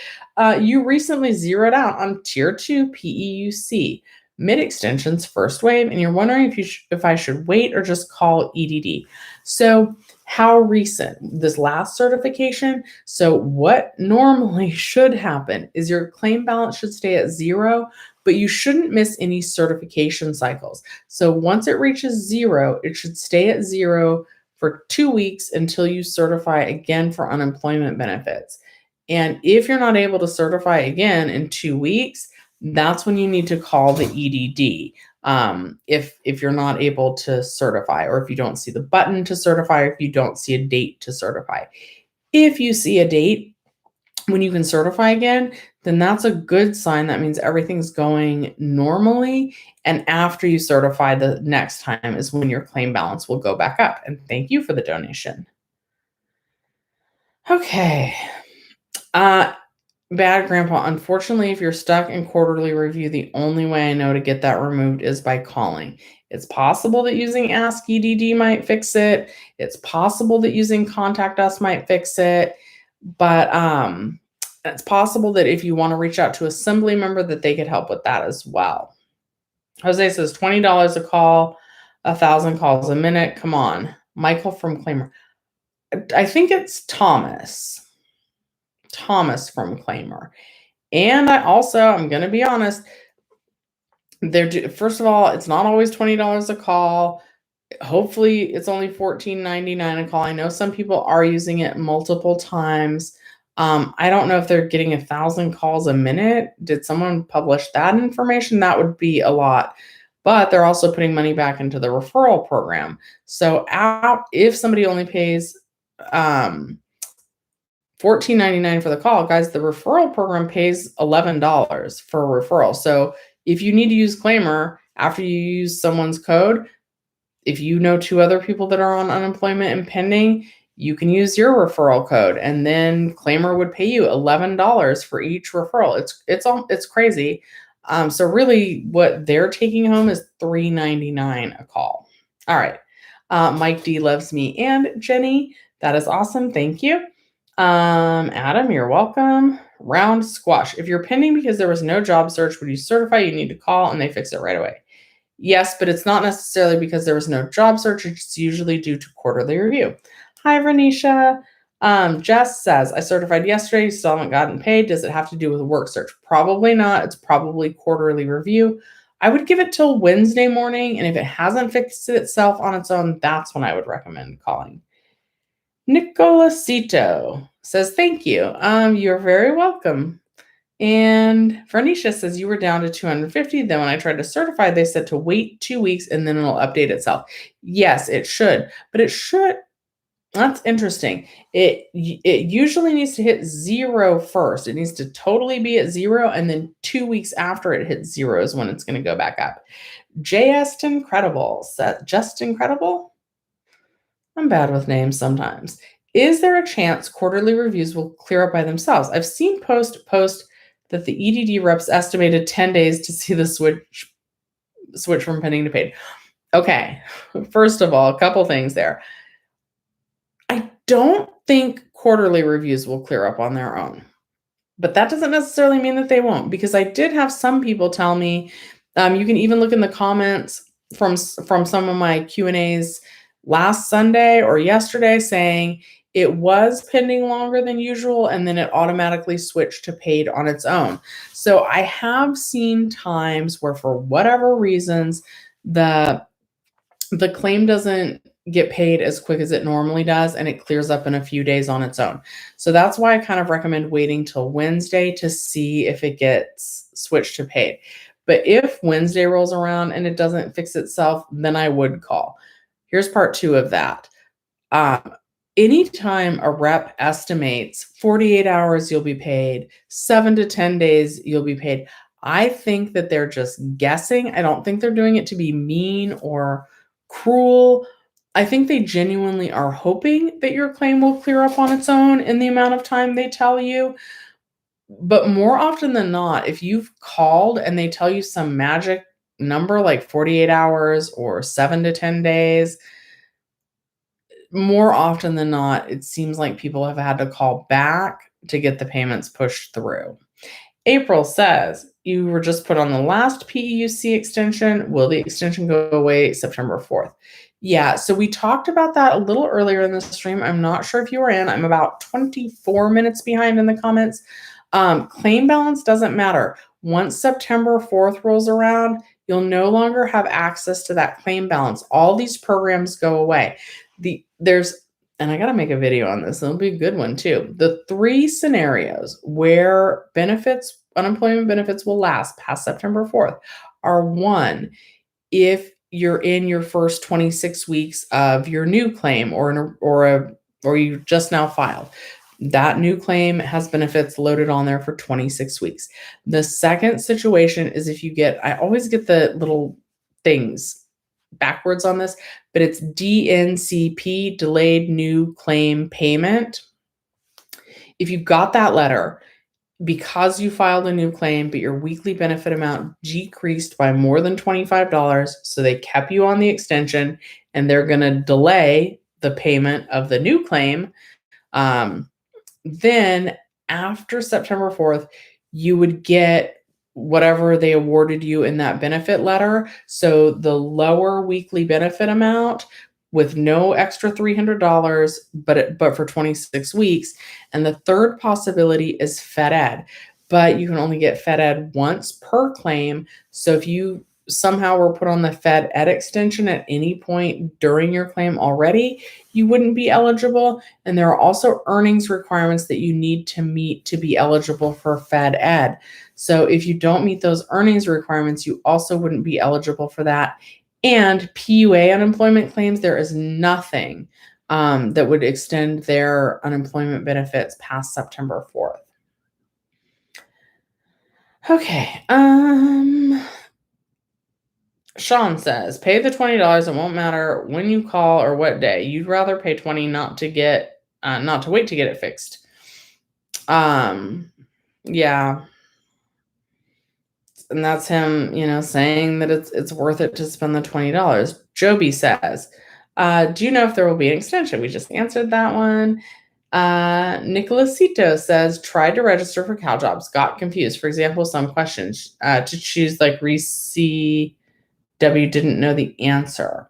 You recently zeroed out on tier 2 PEUC mid-extensions first wave, and you're wondering if I should wait or just call EDD. So how recent? This last certification? So what normally should happen is your claim balance should stay at 0, but you shouldn't miss any certification cycles. So once it reaches 0, it should stay at 0 for 2 weeks until you certify again for unemployment benefits. And if you're not able to certify again in 2 weeks, that's when you need to call the EDD. If you're not able to certify, or if you don't see the button to certify, or if you don't see a date to certify. If you see a date when you can certify again, then that's a good sign. That means everything's going normally. And after you certify the next time is when your claim balance will go back up. And thank you for the donation. Okay. Bad Grandpa, unfortunately, if you're stuck in quarterly review, the only way I know to get that removed is by calling. It's possible that using Ask EDD might fix it. It's possible that using Contact Us might fix it. But it's possible that if you want to reach out to Assembly member, that they could help with that as well. Jose says $20 a call, 1,000 calls a minute. Come on. Michael from Claimer. I think it's Thomas from Claimer. And I'm going to be honest, first of all, it's not always $20 a call. Hopefully it's only $14.99 a call. I know some people are using it multiple times. I don't know if they're getting 1,000 calls a minute. Did someone publish that information? That would be a lot. But they're also putting money back into the referral program. So if somebody only pays $14.99 for the call, guys, the referral program pays $11 for a referral. So if you need to use Claimer after you use someone's code, if you know 2 other people that are on unemployment and pending, you can use your referral code, and then Claimer would pay you $11 for each referral. It's crazy. So really what they're taking home is $3.99 a call. All right. Mike D loves me and Jenny. That is awesome. Thank you. Adam, you're welcome. Round squash. If you're pending because there was no job search, would you certify you need to call and they fix it right away? Yes, but it's not necessarily because there was no job search. It's usually due to quarterly review. Hi, Renisha. Jess says, I certified yesterday, still haven't gotten paid. Does it have to do with work search? Probably not. It's probably quarterly review. I would give it till Wednesday morning, and if it hasn't fixed itself on its own, that's when I would recommend calling. Nicolacito says, thank you. You're very welcome. And Vernisha says, you were down to 250. Then when I tried to certify, they said to wait 2 weeks and then it'll update itself. Yes, it should, but it should. That's interesting. It usually needs to hit 0 first. It needs to totally be at 0. And then 2 weeks after it hits 0 is when it's going to go back up. JS Incredible. Just Incredible? I'm bad with names sometimes. Is there a chance quarterly reviews will clear up by themselves? I've seen post that the EDD reps estimated 10 days to see the switch from pending to paid. Okay, first of all, a couple things there. I don't think quarterly reviews will clear up on their own, but that doesn't necessarily mean that they won't, because I did have some people tell me, you can even look in the comments from some of my Q&As last Sunday or yesterday saying it was pending longer than usual and then it automatically switched to paid on its own. So I have seen times where for whatever reasons the claim doesn't get paid as quick as it normally does and it clears up in a few days on its own. So that's why I kind of recommend waiting till Wednesday to see if it gets switched to paid. But if Wednesday rolls around and it doesn't fix itself, then I would call. Here's part 2 of that. Anytime a rep estimates 48 hours, you'll be paid, 7 to 10 days, you'll be paid. I think that they're just guessing. I don't think they're doing it to be mean or cruel. I think they genuinely are hoping that your claim will clear up on its own in the amount of time they tell you. But more often than not, if you've called and they tell you some magic number like 48 hours or 7 to 10 days, more often than not, it seems like people have had to call back to get the payments pushed through. April says, you were just put on the last PEUC extension. Will the extension go away September 4th? Yeah, so we talked about that a little earlier in the stream. I'm not sure if you were in. I'm about 24 minutes behind in the comments. Claim balance doesn't matter. Once September 4th rolls around, you'll no longer have access to that claim balance. All these programs go away. And I got to make a video on this. It'll be a good one too. The 3 scenarios where unemployment benefits will last past September 4th are: 1, if you're in your first 26 weeks of your new claim or you just now filed. That new claim has benefits loaded on there for 26 weeks. The second situation is if you I always get the little things backwards on this, but it's DNCP, delayed new claim payment. If you got that letter because you filed a new claim, but your weekly benefit amount decreased by more than $25, so they kept you on the extension and they're going to delay the payment of the new claim, then after September 4th, you would get whatever they awarded you in that benefit letter. So the lower weekly benefit amount with no extra $300, but for 26 weeks. And the third possibility is Fed Ed, but you can only get Fed Ed once per claim. So if you somehow were put on the Fed Ed extension at any point during your claim already, you wouldn't be eligible. And there are also earnings requirements that you need to meet to be eligible for Fed Ed. So if you don't meet those earnings requirements, you also wouldn't be eligible for that. And PUA unemployment claims, there is nothing that would extend their unemployment benefits past September 4th. Okay. Sean says, pay the $20. It won't matter when you call or what day. You'd rather pay $20 not to wait to get it fixed. Yeah. that's him, saying that it's worth it to spend the $20. Joby says, do you know if there will be an extension? We just answered that one. Nicolasito says, tried to register for CalJobs, got confused. For example, some questions to choose like RCW didn't know the answer.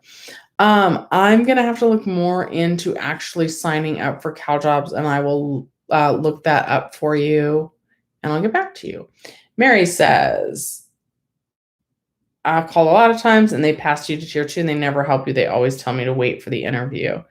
I'm going to have to look more into actually signing up for CalJobs, and I will look that up for you, and I'll get back to you. Mary says, I call a lot of times, and they pass you to tier 2, and they never help you. They always tell me to wait for the interview.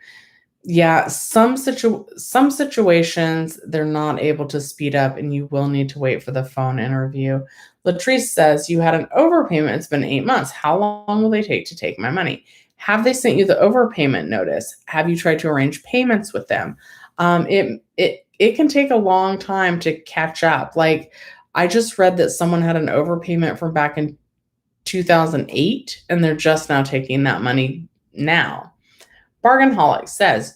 Yeah, some situations, they're not able to speed up, and you will need to wait for the phone interview. Latrice says, you had an overpayment. It's been 8 months. How long will they take to take my money? Have they sent you the overpayment notice? Have you tried to arrange payments with them? It can take a long time to catch up. Like, I just read that someone had an overpayment from back in 2008, and they're just now taking that money now. Bargainholic says,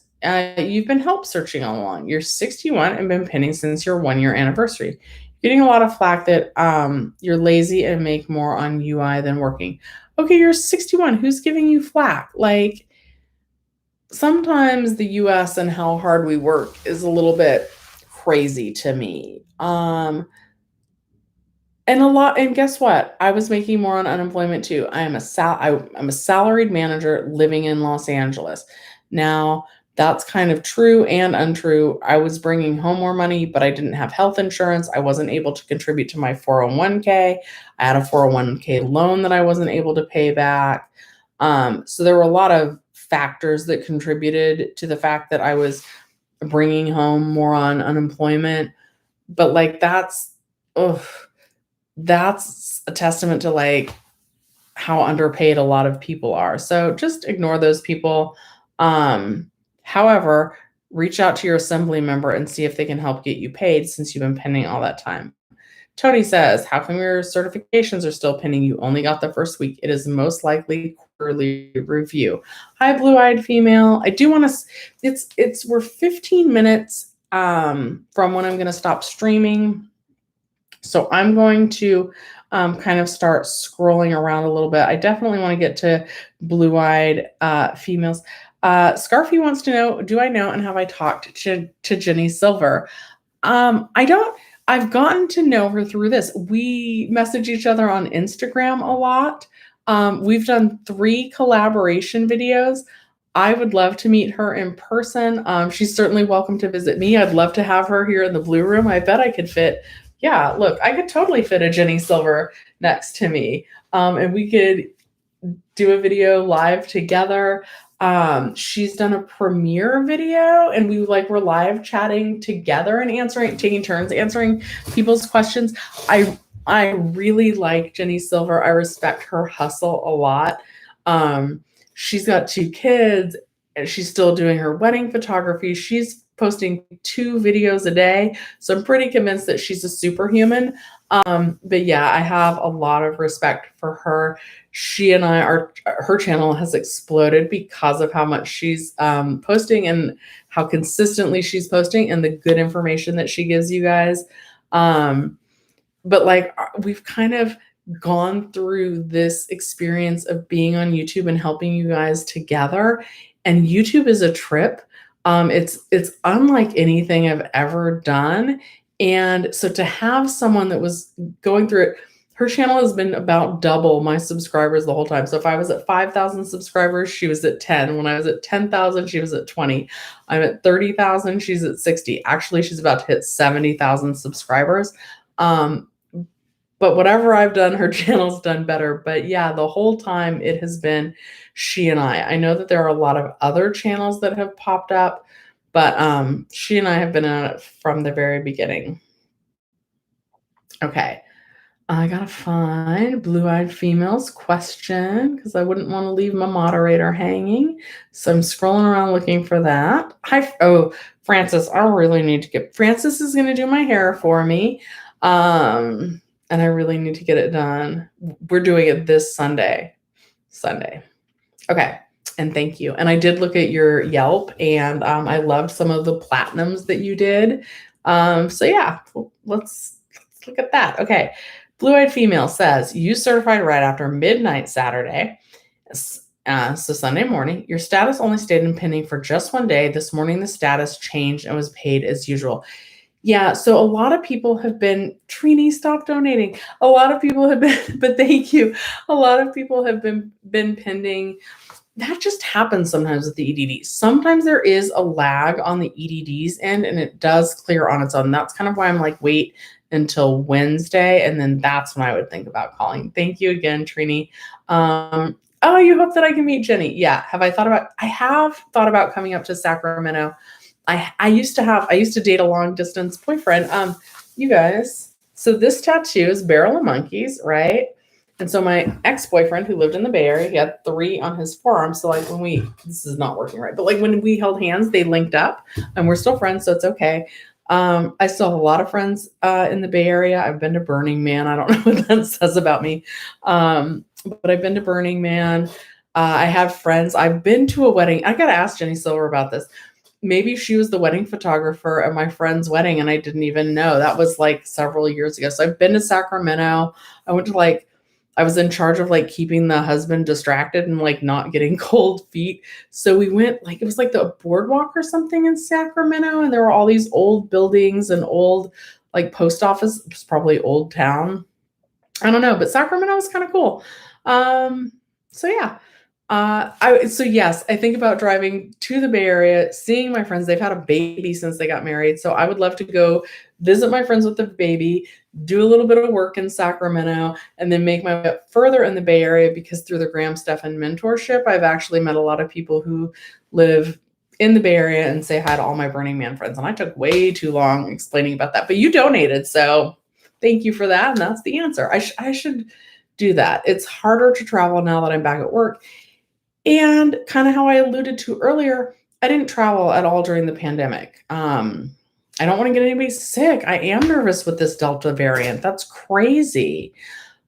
you've been help searching all along. You're 61 and been pinning since your 1-year anniversary. Getting a lot of flack that you're lazy and make more on UI than working. Okay, you're 61. Who's giving you flack? Like, sometimes the US and how hard we work is a little bit crazy to me. And guess what? I was making more on unemployment too. I'm a salaried manager living in Los Angeles. Now, that's kind of true and untrue. I was bringing home more money, but I didn't have health insurance. I wasn't able to contribute to my 401k. I had a 401k loan that I wasn't able to pay back. So there were a lot of factors that contributed to the fact that I was bringing home more on unemployment. But like, that's a testament to like how underpaid a lot of people are. So just ignore those people. However, reach out to your assembly member and see if they can help get you paid since you've been pending all that time. Tony says, how come your certifications are still pending? You only got the first week. It is most likely quarterly review. Hi, blue-eyed female. I do want to, we're 15 minutes from when I'm going to stop streaming. So I'm going to kind of start scrolling around a little bit. I definitely want to get to blue-eyed females. Scarfy wants to know, do I know and have I talked to Jenny Silver? I don't. I've gotten to know her through this. We message each other on Instagram a lot. We've done 3 collaboration videos. I would love to meet her in person. She's certainly welcome to visit me. I'd love to have her here in the Blue Room. I bet I could fit. Yeah, look, I could totally fit a Jenny Silver next to me. And we could do a video live together. She's done a premiere video and we're live chatting together and taking turns answering people's questions. I really like Jenny Silver. I respect her hustle a lot. She's got 2 kids and she's still doing her wedding photography. She's posting 2 videos a day. So I'm pretty convinced that she's a superhuman. But yeah, I have a lot of respect for her. She and her channel has exploded because of how much she's posting and how consistently she's posting and the good information that she gives you guys. But like, we've kind of gone through this experience of being on YouTube and helping you guys together. And YouTube is a trip. It's unlike anything I've ever done. And so to have someone that was going through it, her channel has been about double my subscribers the whole time. So if I was at 5,000 subscribers, she was at 10. When I was at 10,000, she was at 20. I'm at 30,000, she's at 60. Actually, she's about to hit 70,000 subscribers. But whatever I've done, her channel's done better. But yeah, the whole time it has been she and I. I know that there are a lot of other channels that have popped up, but she and I have been at it from the very beginning. Okay. I gotta find blue-eyed female's question because I wouldn't want to leave my moderator hanging. So I'm scrolling around looking for that. Francis, I really need to get, Francis is going to do my hair for me. And I really need to get it done. We're doing it this Sunday. Okay. And thank you. And I did look at your Yelp and I loved some of the platinums that you did. So yeah, let's look at that. Okay. Blue-eyed female says, you certified right after midnight Saturday. So Sunday morning, your status only stayed in pending for just one day. This morning, the status changed and was paid as usual. Yeah, so a lot of people have been, Trini, stop donating. A lot of people have been, but thank you. A lot of people have been pending. That just happens sometimes with the EDDs. Sometimes there is a lag on the EDD's end and it does clear on its own. That's kind of why I'm like, wait until Wednesday. And then that's when I would think about calling. Thank you again, Trini. Oh, you hope that I can meet Jenny. Yeah. I have thought about coming up to Sacramento. I used to date a long distance boyfriend. You guys, so this tattoo is Barrel of Monkeys, right? And so my ex-boyfriend who lived in the Bay Area, he had 3 on his forearm. So like this is not working right, but like when we held hands, they linked up and we're still friends. So it's okay. I still have a lot of friends in the Bay Area. I've been to Burning Man. I don't know what that says about me. But I've been to Burning Man. I have friends. I've been to a wedding. I got to ask Jenny Silver about this. Maybe she was the wedding photographer at my friend's wedding and I didn't even know. That was like several years ago. So I've been to Sacramento. I went to I was in charge of like keeping the husband distracted and like not getting cold feet. So we went it was like the boardwalk or something in Sacramento. And there were all these old buildings and old like post office. It was probably Old Town. I don't know, but Sacramento was kind of cool. So yeah. So yes, I think about driving to the Bay Area, seeing my friends. They've had a baby since they got married. So I would love to go visit my friends with the baby, do a little bit of work in Sacramento, and then make my way up further in the Bay Area because through the Graham Stephan mentorship, I've actually met a lot of people who live in the Bay Area and say hi to all my Burning Man friends. And I took way too long explaining about that, but you donated. So thank you for that. And that's the answer. I should do that. It's harder to travel now that I'm back at work. And kind of how I alluded to earlier, I didn't travel at all during the pandemic. I don't want to get anybody sick. I am nervous with this Delta variant. That's crazy.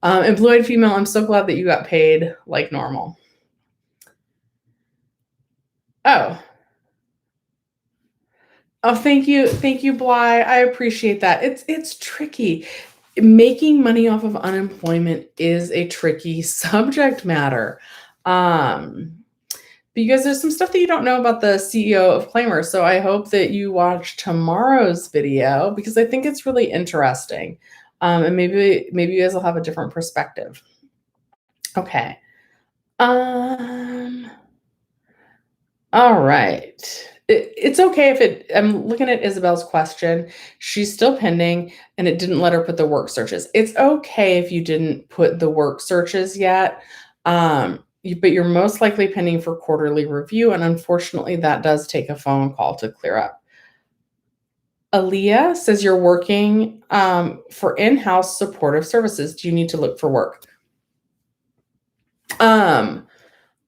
And Blue-eyed female, I'm so glad that you got paid like normal. Oh, thank you. Thank you, Bly. I appreciate that. It's tricky. Making money off of unemployment is a tricky subject matter. Because there's some stuff that you don't know about the CEO of Claimer. So I hope that you watch tomorrow's video because I think it's really interesting. And maybe you guys will have a different perspective. Okay. All right. It's okay if I'm looking at Isabel's question. She's still pending and it didn't let her put the work searches. It's okay if you didn't put the work searches yet. But you're most likely pending for quarterly review. And unfortunately, that does take a phone call to clear up. Aaliyah says you're working for in-house supportive services. Do you need to look for work?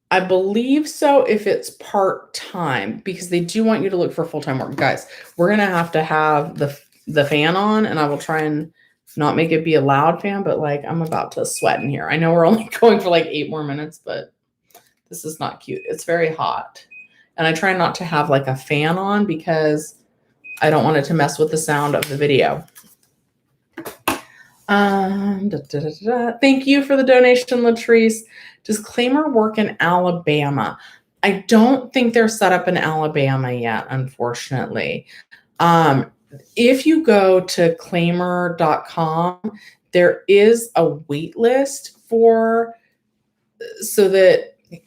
I believe so if it's part-time because they do want you to look for full-time work. Guys, we're going to have the fan on and I will try and not make it be a loud fan, but like I'm about to sweat in here. I know we're only going for like 8 more minutes, but this is not cute. It's very hot. And I try not to have like a fan on because I don't want it to mess with the sound of the video. Thank you for the donation, Latrice. Does Claimer work in Alabama? I don't think they're set up in Alabama yet, unfortunately. If you go to claimer.com, there is a wait list and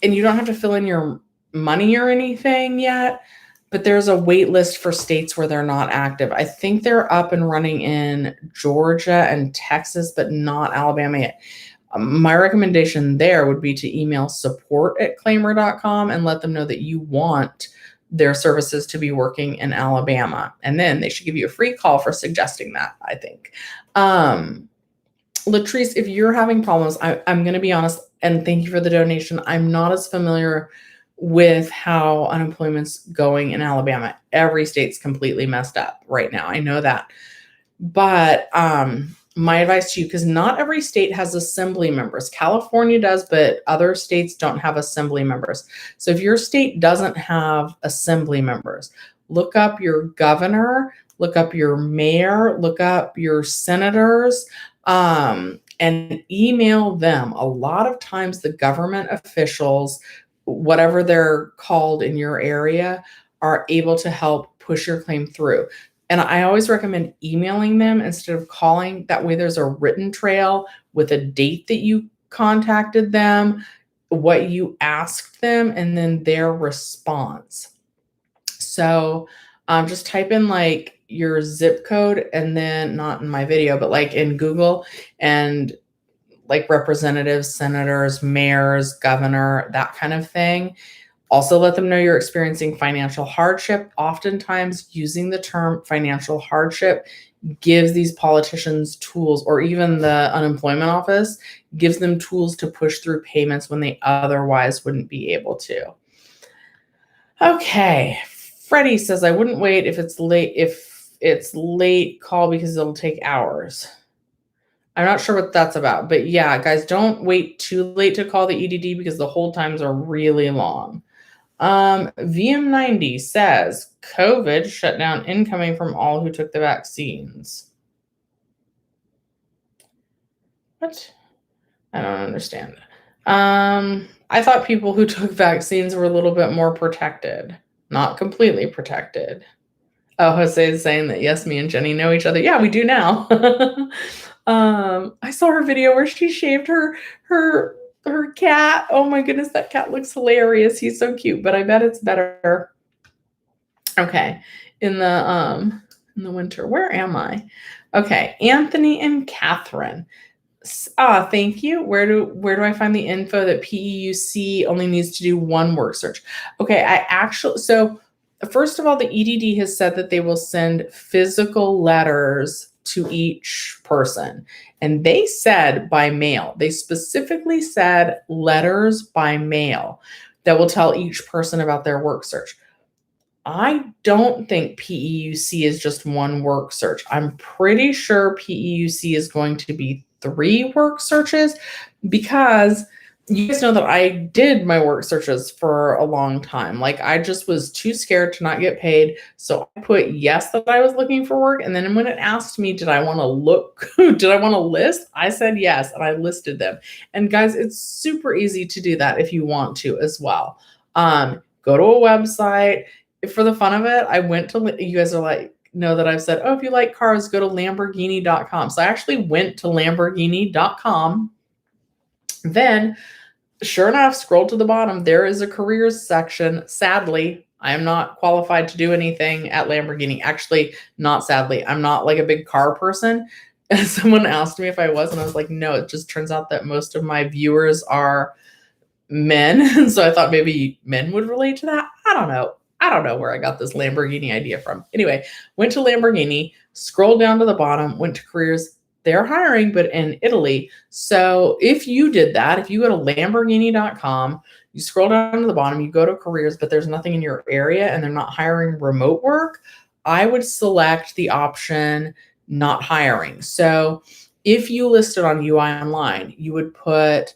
you don't have to fill in your money or anything yet, but there's a wait list for states where they're not active. I think they're up and running in Georgia and Texas, but not Alabama yet. My recommendation there would be to email support@claimer.com and let them know that you want their services to be working in Alabama. And then they should give you a free call for suggesting that, I think. Latrice, if you're having problems, I'm going to be honest, and thank you for the donation. I'm not as familiar with how unemployment's going in Alabama. Every state's completely messed up right now. I know that. But my advice to you, because not every state has assembly members. California does, but other states don't have assembly members. So if your state doesn't have assembly members, look up your governor, look up your mayor, look up your senators, and email them. A lot of times the government officials, whatever they're called in your area, are able to help push your claim through. And I always recommend emailing them instead of calling. That way there's a written trail with a date that you contacted them, what you asked them, and then their response. So just type in like your zip code, and then not in my video, but like in Google, and like representatives, senators, mayors, governor, that kind of thing. Also let them know you're experiencing financial hardship. Oftentimes using the term financial hardship gives these politicians tools, or even the unemployment office gives them tools to push through payments when they otherwise wouldn't be able to. Okay. Freddie says, I wouldn't wait if it's late, call because it'll take hours. I'm not sure what that's about, but yeah, guys, don't wait too late to call the EDD because the hold times are really long. VM90 says, COVID shut down incoming from all who took the vaccines. What? I don't understand. I thought people who took vaccines were a little bit more protected, not completely protected. Oh, Jose is saying that yes, me and Jenny know each other. Yeah, we do now. I saw her video where she shaved her cat. Oh my goodness, that cat looks hilarious. He's so cute, but I bet it's better. Okay, in the winter. Where am I? Okay, Anthony and Catherine. Thank you. Where do I find the info that PEUC only needs to do one work search? Okay, so first of all, the EDD has said that they will send physical letters to each person. And they said by mail. They specifically said letters by mail that will tell each person about their work search. I don't think PEUC is just one work search. I'm pretty sure PEUC is going to be 3 work searches, because you guys know that I did my work searches for a long time. Like, I just was too scared to not get paid. So I put yes that I was looking for work. And then when it asked me, did I want to look, did I want to list? I said yes, and I listed them. And guys, it's super easy to do that if you want to as well. Go to a website. For the fun of it, I went to, you guys are like, know that I've said, oh, if you like cars, go to Lamborghini.com. So I actually went to Lamborghini.com. Then, sure enough, scroll to the bottom. There is a careers section. Sadly, I am not qualified to do anything at Lamborghini. Actually, not sadly. I'm not like a big car person. And someone asked me if I was, and I was like, no, it just turns out that most of my viewers are men. So I thought maybe men would relate to that. I don't know where I got this Lamborghini idea from. Anyway, went to Lamborghini, scrolled down to the bottom, went to careers. They're hiring, but in Italy. So if you did that, if you go to Lamborghini.com, you scroll down to the bottom, you go to careers, but there's nothing in your area and they're not hiring remote work, I would select the option not hiring. So if you listed on UI Online, you would put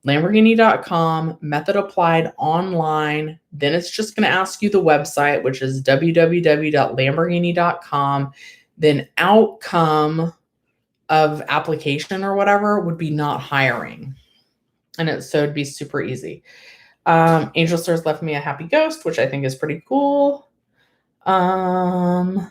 Lamborghini.com, method applied online. Then it's just going to ask you the website, which is www.lamborghini.com. Then outcome of application or whatever would be not hiring. And so it'd be super easy. Angel Stars left me a happy ghost, which I think is pretty cool. Andy's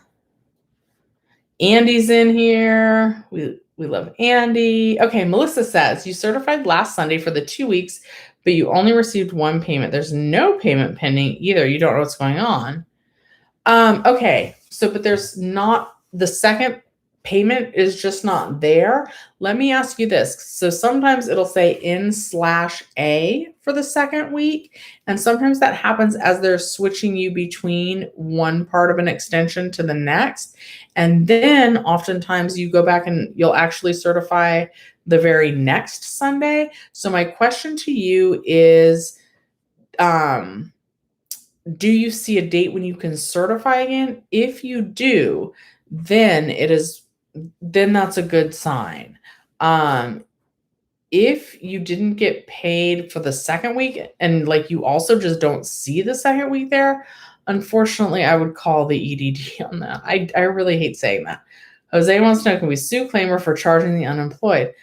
in here. We love Andy. Okay, Melissa says, you certified last Sunday for the 2 weeks, but you only received 1 payment. There's no payment pending either. You don't know what's going on. Okay, so but there's not, the second payment is just not there. Let me ask you this. So sometimes it'll say in/A for the second week. And sometimes that happens as they're switching you between one part of an extension to the next. And then oftentimes you go back and you'll actually certify the very next Sunday. So my question to you is, do you see a date when you can certify again? If you do, then that's a good sign. If you didn't get paid for the second week and like you also just don't see the second week there, unfortunately, I would call the EDD on that. I really hate saying that. Jose wants to know, can we sue claimer for charging the unemployed?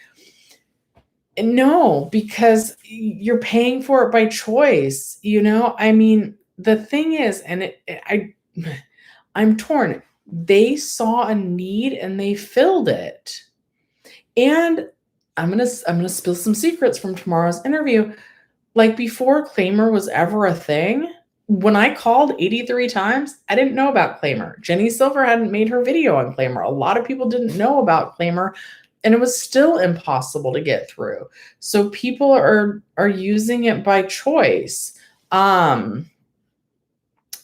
No, because you're paying for it by choice. I mean, the thing is, and I'm torn. They saw a need and they filled it. And I'm gonna spill some secrets from tomorrow's interview. Like, before claimer was ever a thing, when I called 83 times, I didn't know about claimer. Jenny Silver hadn't made her video on claimer. A lot of people didn't know about claimer, and it was still impossible to get through. So people are using it by choice.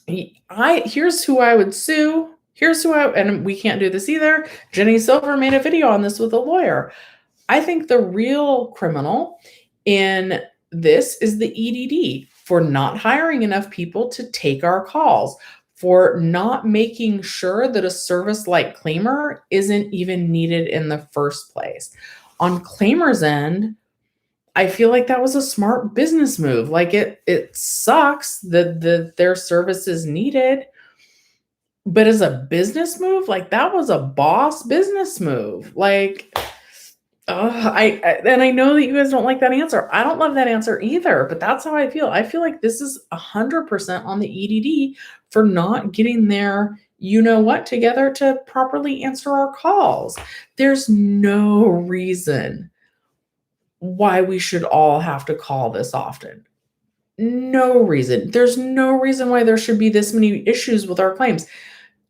Here's who I would sue. And we can't do this either. Jenny Silver made a video on this with a lawyer. I think the real criminal in this is the EDD for not hiring enough people to take our calls, for not making sure that a service like claimer isn't even needed in the first place. On claimer's end, I feel like that was a smart business move. Like, it sucks that their service is needed, but as a business move, like, that was a boss business move. Like, I know that you guys don't like that answer. I don't love that answer either, but that's how I feel. I feel like this is 100% on the EDD for not getting their together to properly answer our calls. There's no reason why we should all have to call this often. No reason. There's no reason why there should be this many issues with our claims.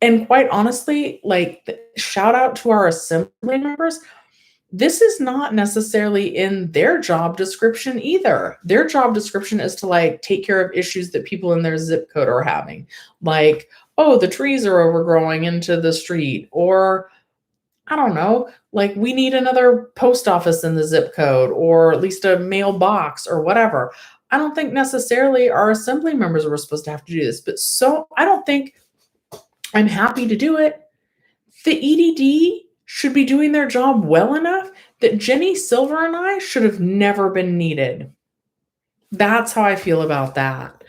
And quite honestly, like, shout out to our assembly members. This is not necessarily in their job description either. Their job description is to, like, take care of issues that people in their zip code are having. Like, oh, the trees are overgrowing into the street, or I don't know, like, we need another post office in the zip code, or at least a mailbox or whatever. I don't think necessarily our assembly members were supposed to have to do this, but so I don't think I'm happy to do it. The EDD should be doing their job well enough that Jenny Silver and I should have never been needed. That's how I feel about that.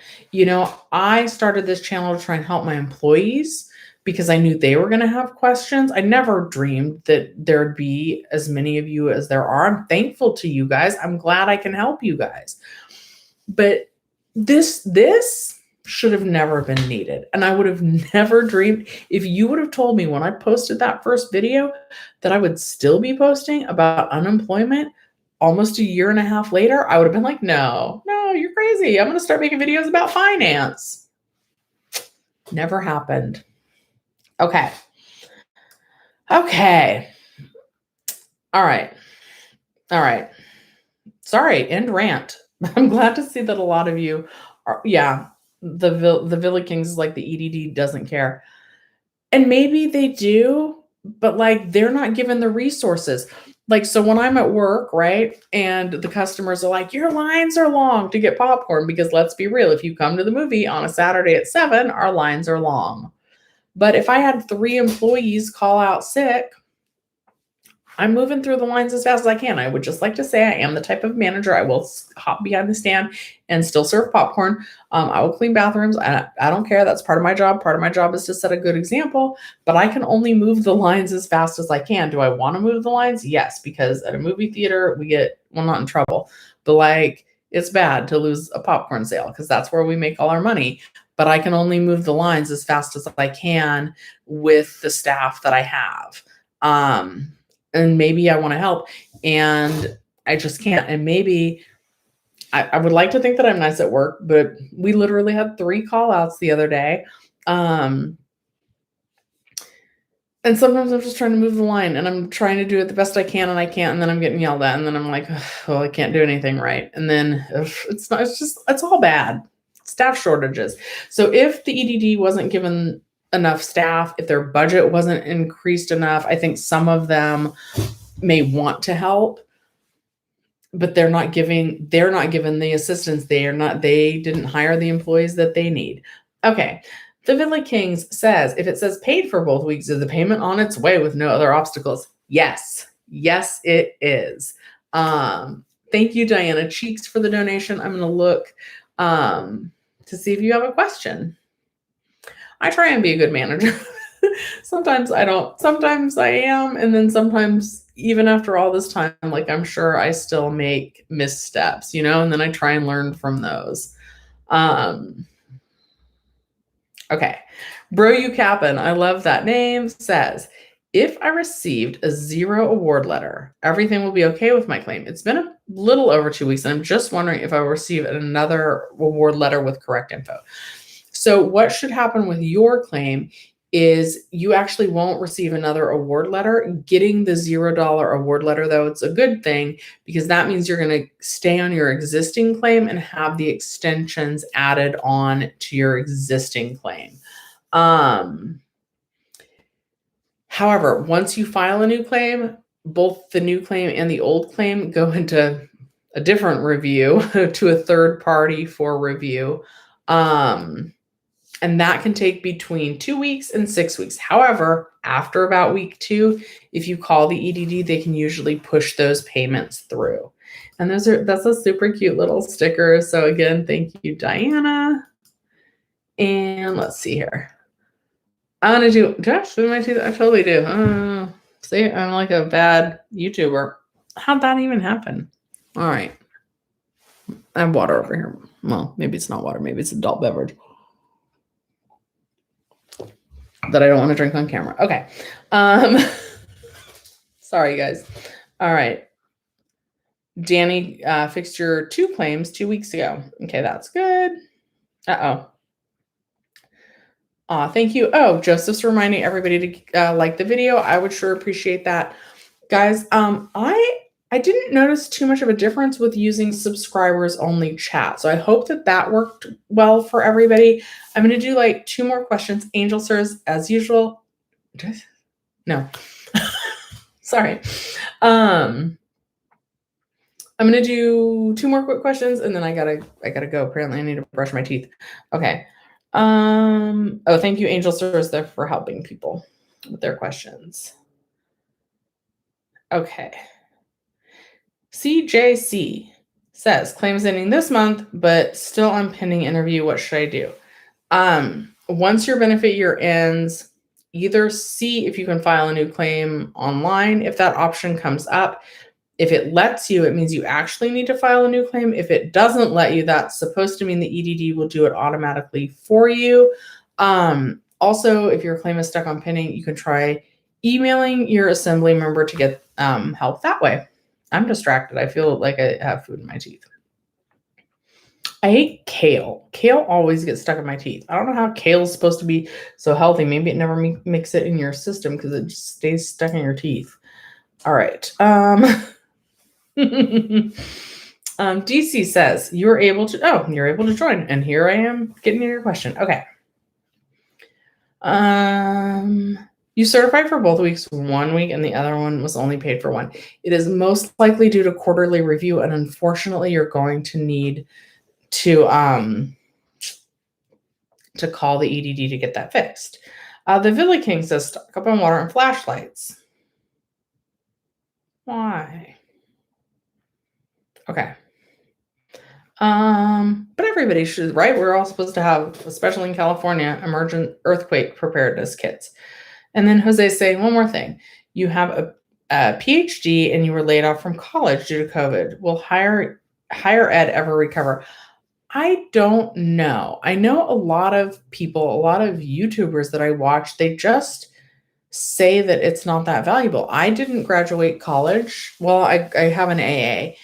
I started this channel to try and help my employees because I knew they were going to have questions. I never dreamed that there'd be as many of you as there are. I'm thankful to you guys. I'm glad I can help you guys. But this should have never been needed. And I would have never dreamed, if you would have told me when I posted that first video that I would still be posting about unemployment almost a year and a half later, I would have been like, no, you're crazy. I'm going to start making videos about finance. Never happened. Okay. All right. Sorry, end rant. I'm glad to see that a lot of you are, the Villa Kings is like, the EDD doesn't care. And maybe they do, but, like, they're not given the resources. Like, so when I'm at work, right, and the customers are like, your lines are long to get popcorn, because let's be real, if you come to the movie on a Saturday at 7, our lines are long. But if I had 3 employees call out sick, I'm moving through the lines as fast as I can. I would just like to say I am the type of manager. I will hop behind the stand and still serve popcorn. I will clean bathrooms. I don't care. That's part of my job. Part of my job is to set a good example, but I can only move the lines as fast as I can. Do I want to move the lines? Yes, because at a movie theater, we get, well, not in trouble, but, like, it's bad to lose a popcorn sale because that's where we make all our money. But I can only move the lines as fast as I can with the staff that I have. And maybe I want to help, and I just can't. And maybe I would like to think that I'm nice at work, but we literally had 3 call outs the other day. And sometimes I'm just trying to move the line, and I'm trying to do it the best I can, and I can't, and then I'm getting yelled at, and then I'm like, well, I can't do anything right. And then it's all bad. Staff shortages. So if the EDD wasn't given enough staff, if their budget wasn't increased enough, I think some of them may want to help, but they're not given the assistance. They didn't hire the employees that they need. Okay. The Villa Kings says, if it says paid for both weeks, is the payment on its way with no other obstacles? Yes, it is. Thank you, Diana Cheeks, for the donation. I'm going to look to see if you have a question. I try and be a good manager. Sometimes I don't, sometimes I am. And then sometimes, even after all this time, like I'm sure I still make missteps, and then I try and learn from those. Okay. Bro You Cappin, I love that name, says, if I received a 0 award letter, everything will be okay with my claim. It's been a little over 2 weeks, and I'm just wondering if I will receive another award letter with correct info. So what should happen with your claim is you actually won't receive another award letter. Getting the $0 award letter, though, it's a good thing because that means you're going to stay on your existing claim and have the extensions added on to your existing claim. However, once you file a new claim, both the new claim and the old claim go into a different review to a third party for review. And that can take between 2 weeks and 6 weeks. However, after about week 2, if you call the EDD, they can usually push those payments through. And that's a super cute little sticker. So again, thank you, Diana. And let's see here. I want to do I have to do my teeth? I totally do. See, I'm like a bad YouTuber. How'd that even happen? All right. I have water over here. Well, maybe it's not water. Maybe it's adult beverage that I don't want to drink on camera. Okay. Sorry, guys. All right. Danny fixed your 2 claims 2 weeks ago. Okay, that's good. Thank you. Oh, Joseph's reminding everybody to like the video. I would sure appreciate that. Guys, I didn't notice too much of a difference with using subscribers only chat. So I hope that worked well for everybody. I'm going to do like 2 more questions. Angel Sirs, as usual. No. Sorry. I'm going to do 2 more quick questions and then I gotta go. Apparently I need to brush my teeth. Okay. Thank you, Angel Sirs, there for helping people with their questions. Okay. CJC says, claims ending this month, but still on pending interview. What should I do? Once your benefit year ends, either see if you can file a new claim online. If that option comes up, if it lets you, it means you actually need to file a new claim. If it doesn't let you, that's supposed to mean the EDD will do it automatically for you. Also, if your claim is stuck on pending, you can try emailing your assembly member to get help that way. I'm distracted. I feel like I have food in my teeth. I hate kale. Kale always gets stuck in my teeth. I don't know how kale is supposed to be so healthy. Maybe it never makes it in your system because it just stays stuck in your teeth. All right. DC says you're able to join, and here I am getting your question. Okay. You certified for both weeks 1 week, and the other one was only paid for 1. It is most likely due to quarterly review, and unfortunately, you're going to need to call the EDD to get that fixed. The Villa King says stock up on water and flashlights. Why? Okay. But everybody should, right? We're all supposed to have, especially in California, emergent earthquake preparedness kits. And then Jose's saying one more thing. You have a PhD and you were laid off from college due to COVID. Will higher ed ever recover? I don't know. I know a lot of people, a lot of YouTubers that I watch, they just say that it's not that valuable. I didn't graduate college. Well, I have an AA.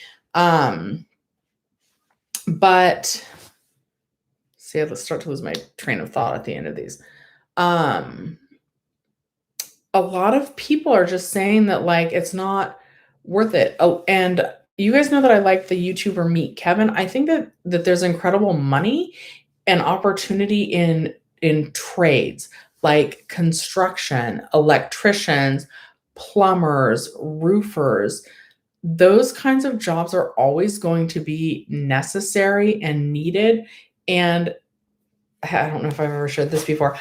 But see, let's start to lose my train of thought at the end of these. A lot of people are just saying that like it's not worth it. Oh, and you guys know that I like the YouTuber Meet Kevin. I think that there's incredible money and opportunity in trades like construction, electricians, plumbers, roofers. Those kinds of jobs are always going to be necessary and needed. And I don't know if I've ever shared this before.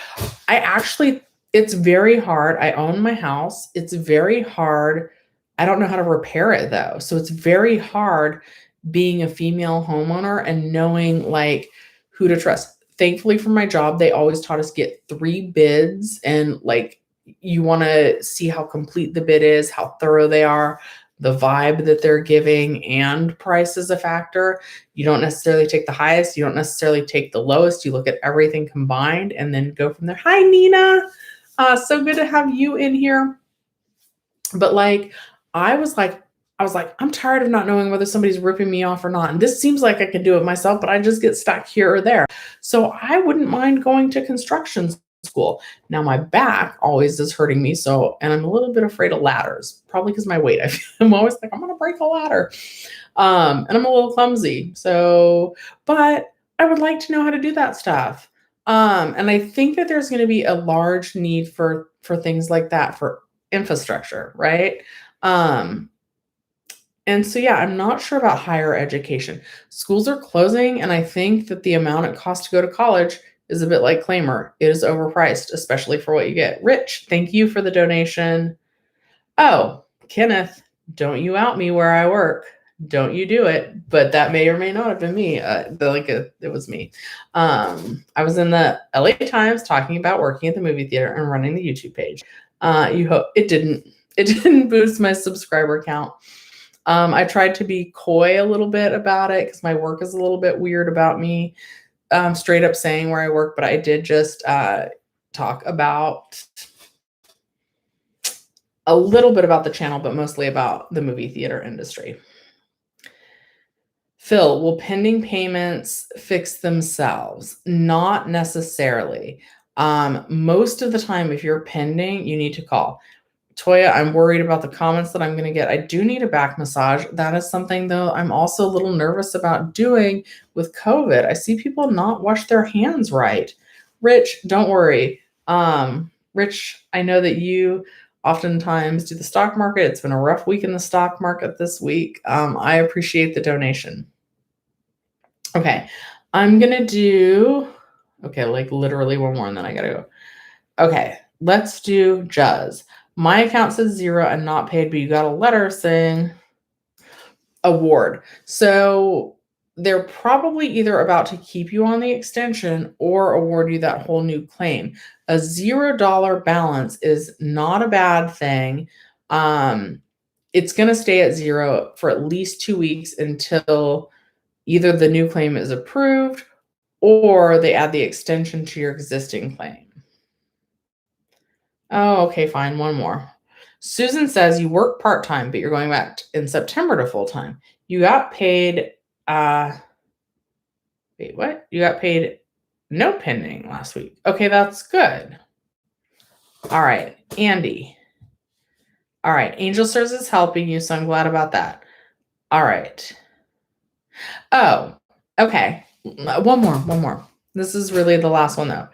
It's very hard. I own my house. It's very hard. I don't know how to repair it though. So it's very hard being a female homeowner and knowing like who to trust. Thankfully for my job, they always taught us get 3 bids and like you want to see how complete the bid is, how thorough they are, the vibe that they're giving, and price is a factor. You don't necessarily take the highest. You don't necessarily take the lowest. You look at everything combined and then go from there. Hi, Nina. So good to have you in here. But like, I was like, I'm tired of not knowing whether somebody's ripping me off or not. And this seems like I can do it myself, but I just get stuck here or there. So I wouldn't mind going to construction school. Now my back always is hurting me. And I'm a little bit afraid of ladders, probably because my weight. I'm always like, I'm going to break a ladder. And I'm a little clumsy. But I would like to know how to do that stuff. And I think that there's going to be a large need for things like that for infrastructure, right? And so, yeah, I'm not sure about higher education. Schools are closing, and I think that the amount it costs to go to college is a bit like Claimer. It is overpriced, especially for what you get. Rich, thank you for the donation. Oh, Kenneth, don't you out me where I work. Don't you do it. But that may or may not have been me. It was me. I was in the LA Times talking about working at the movie theater and running the YouTube page. You hope it didn't boost my subscriber count. I tried to be coy a little bit about it because my work is a little bit weird about me straight up saying where I work, but I did just talk about a little bit about the channel, but mostly about the movie theater industry. Phil, will pending payments fix themselves? Not necessarily. Most of the time, if you're pending, you need to call. Toya, I'm worried about the comments that I'm going to get. I do need a back massage. That is something, though, I'm also a little nervous about doing with COVID. I see people not wash their hands right. Rich, don't worry. Rich, I know that you oftentimes do the stock market. It's been a rough week in the stock market this week. I appreciate the donation. Okay, I'm going to do, like literally one more and then I got to go. Okay, let's do Juz. My account says 0 and not paid, but you got a letter saying award. So they're probably either about to keep you on the extension or award you that whole new claim. A $0 balance is not a bad thing. It's going to stay at 0 for at least 2 weeks until either the new claim is approved or they add the extension to your existing claim. Oh, okay, fine. One more. Susan says you work part-time, but you're going back in September to full-time. You got paid, wait, what? You got paid no pending last week. Okay, that's good. All right, Andy. All right, Angel Stars is helping you, so I'm glad about that. All right. Oh, okay. One more. This is really the last one, though.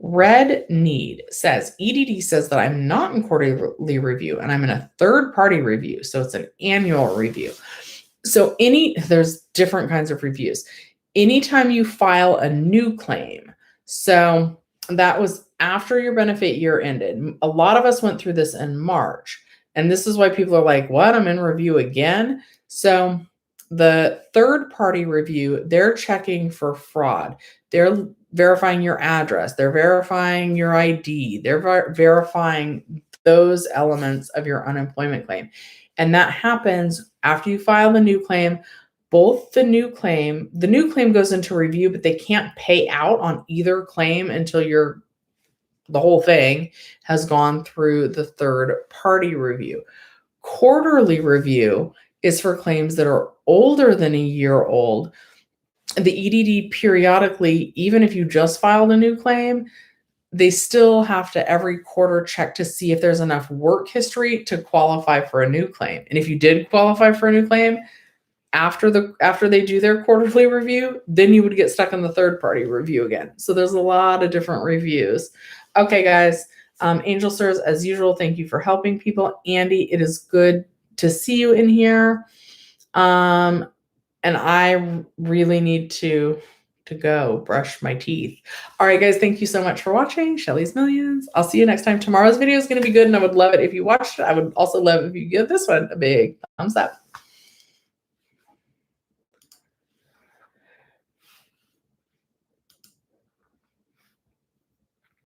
Red Need says, EDD says that I'm not in quarterly review and I'm in a third-party review. So it's an annual review. So there's different kinds of reviews. Anytime you file a new claim, so that was after your benefit year ended. A lot of us went through this in March. And this is why people are like, what? I'm in review again? So the third-party review, they're checking for fraud. They're verifying your address. They're verifying your ID. They're verifying those elements of your unemployment claim. And that happens after you file the new claim. Both the new claim goes into review, but they can't pay out on either claim until the whole thing has gone through the third-party review. Quarterly review is for claims that are older than a year old. The EDD periodically, even if you just filed a new claim, they still have to every quarter check to see if there's enough work history to qualify for a new claim. And if you did qualify for a new claim, after they do their quarterly review, then you would get stuck in the third-party review again. So there's a lot of different reviews. Okay, guys. Angel Sirs, as usual, thank you for helping people. Andy, it is good to see you in here. And I really need to go brush my teeth. All right, guys, thank you so much for watching Shelly's Millions. I'll see you next time. Tomorrow's video is going to be good, and I would love it if you watched it. I would also love if you give this one a big thumbs up.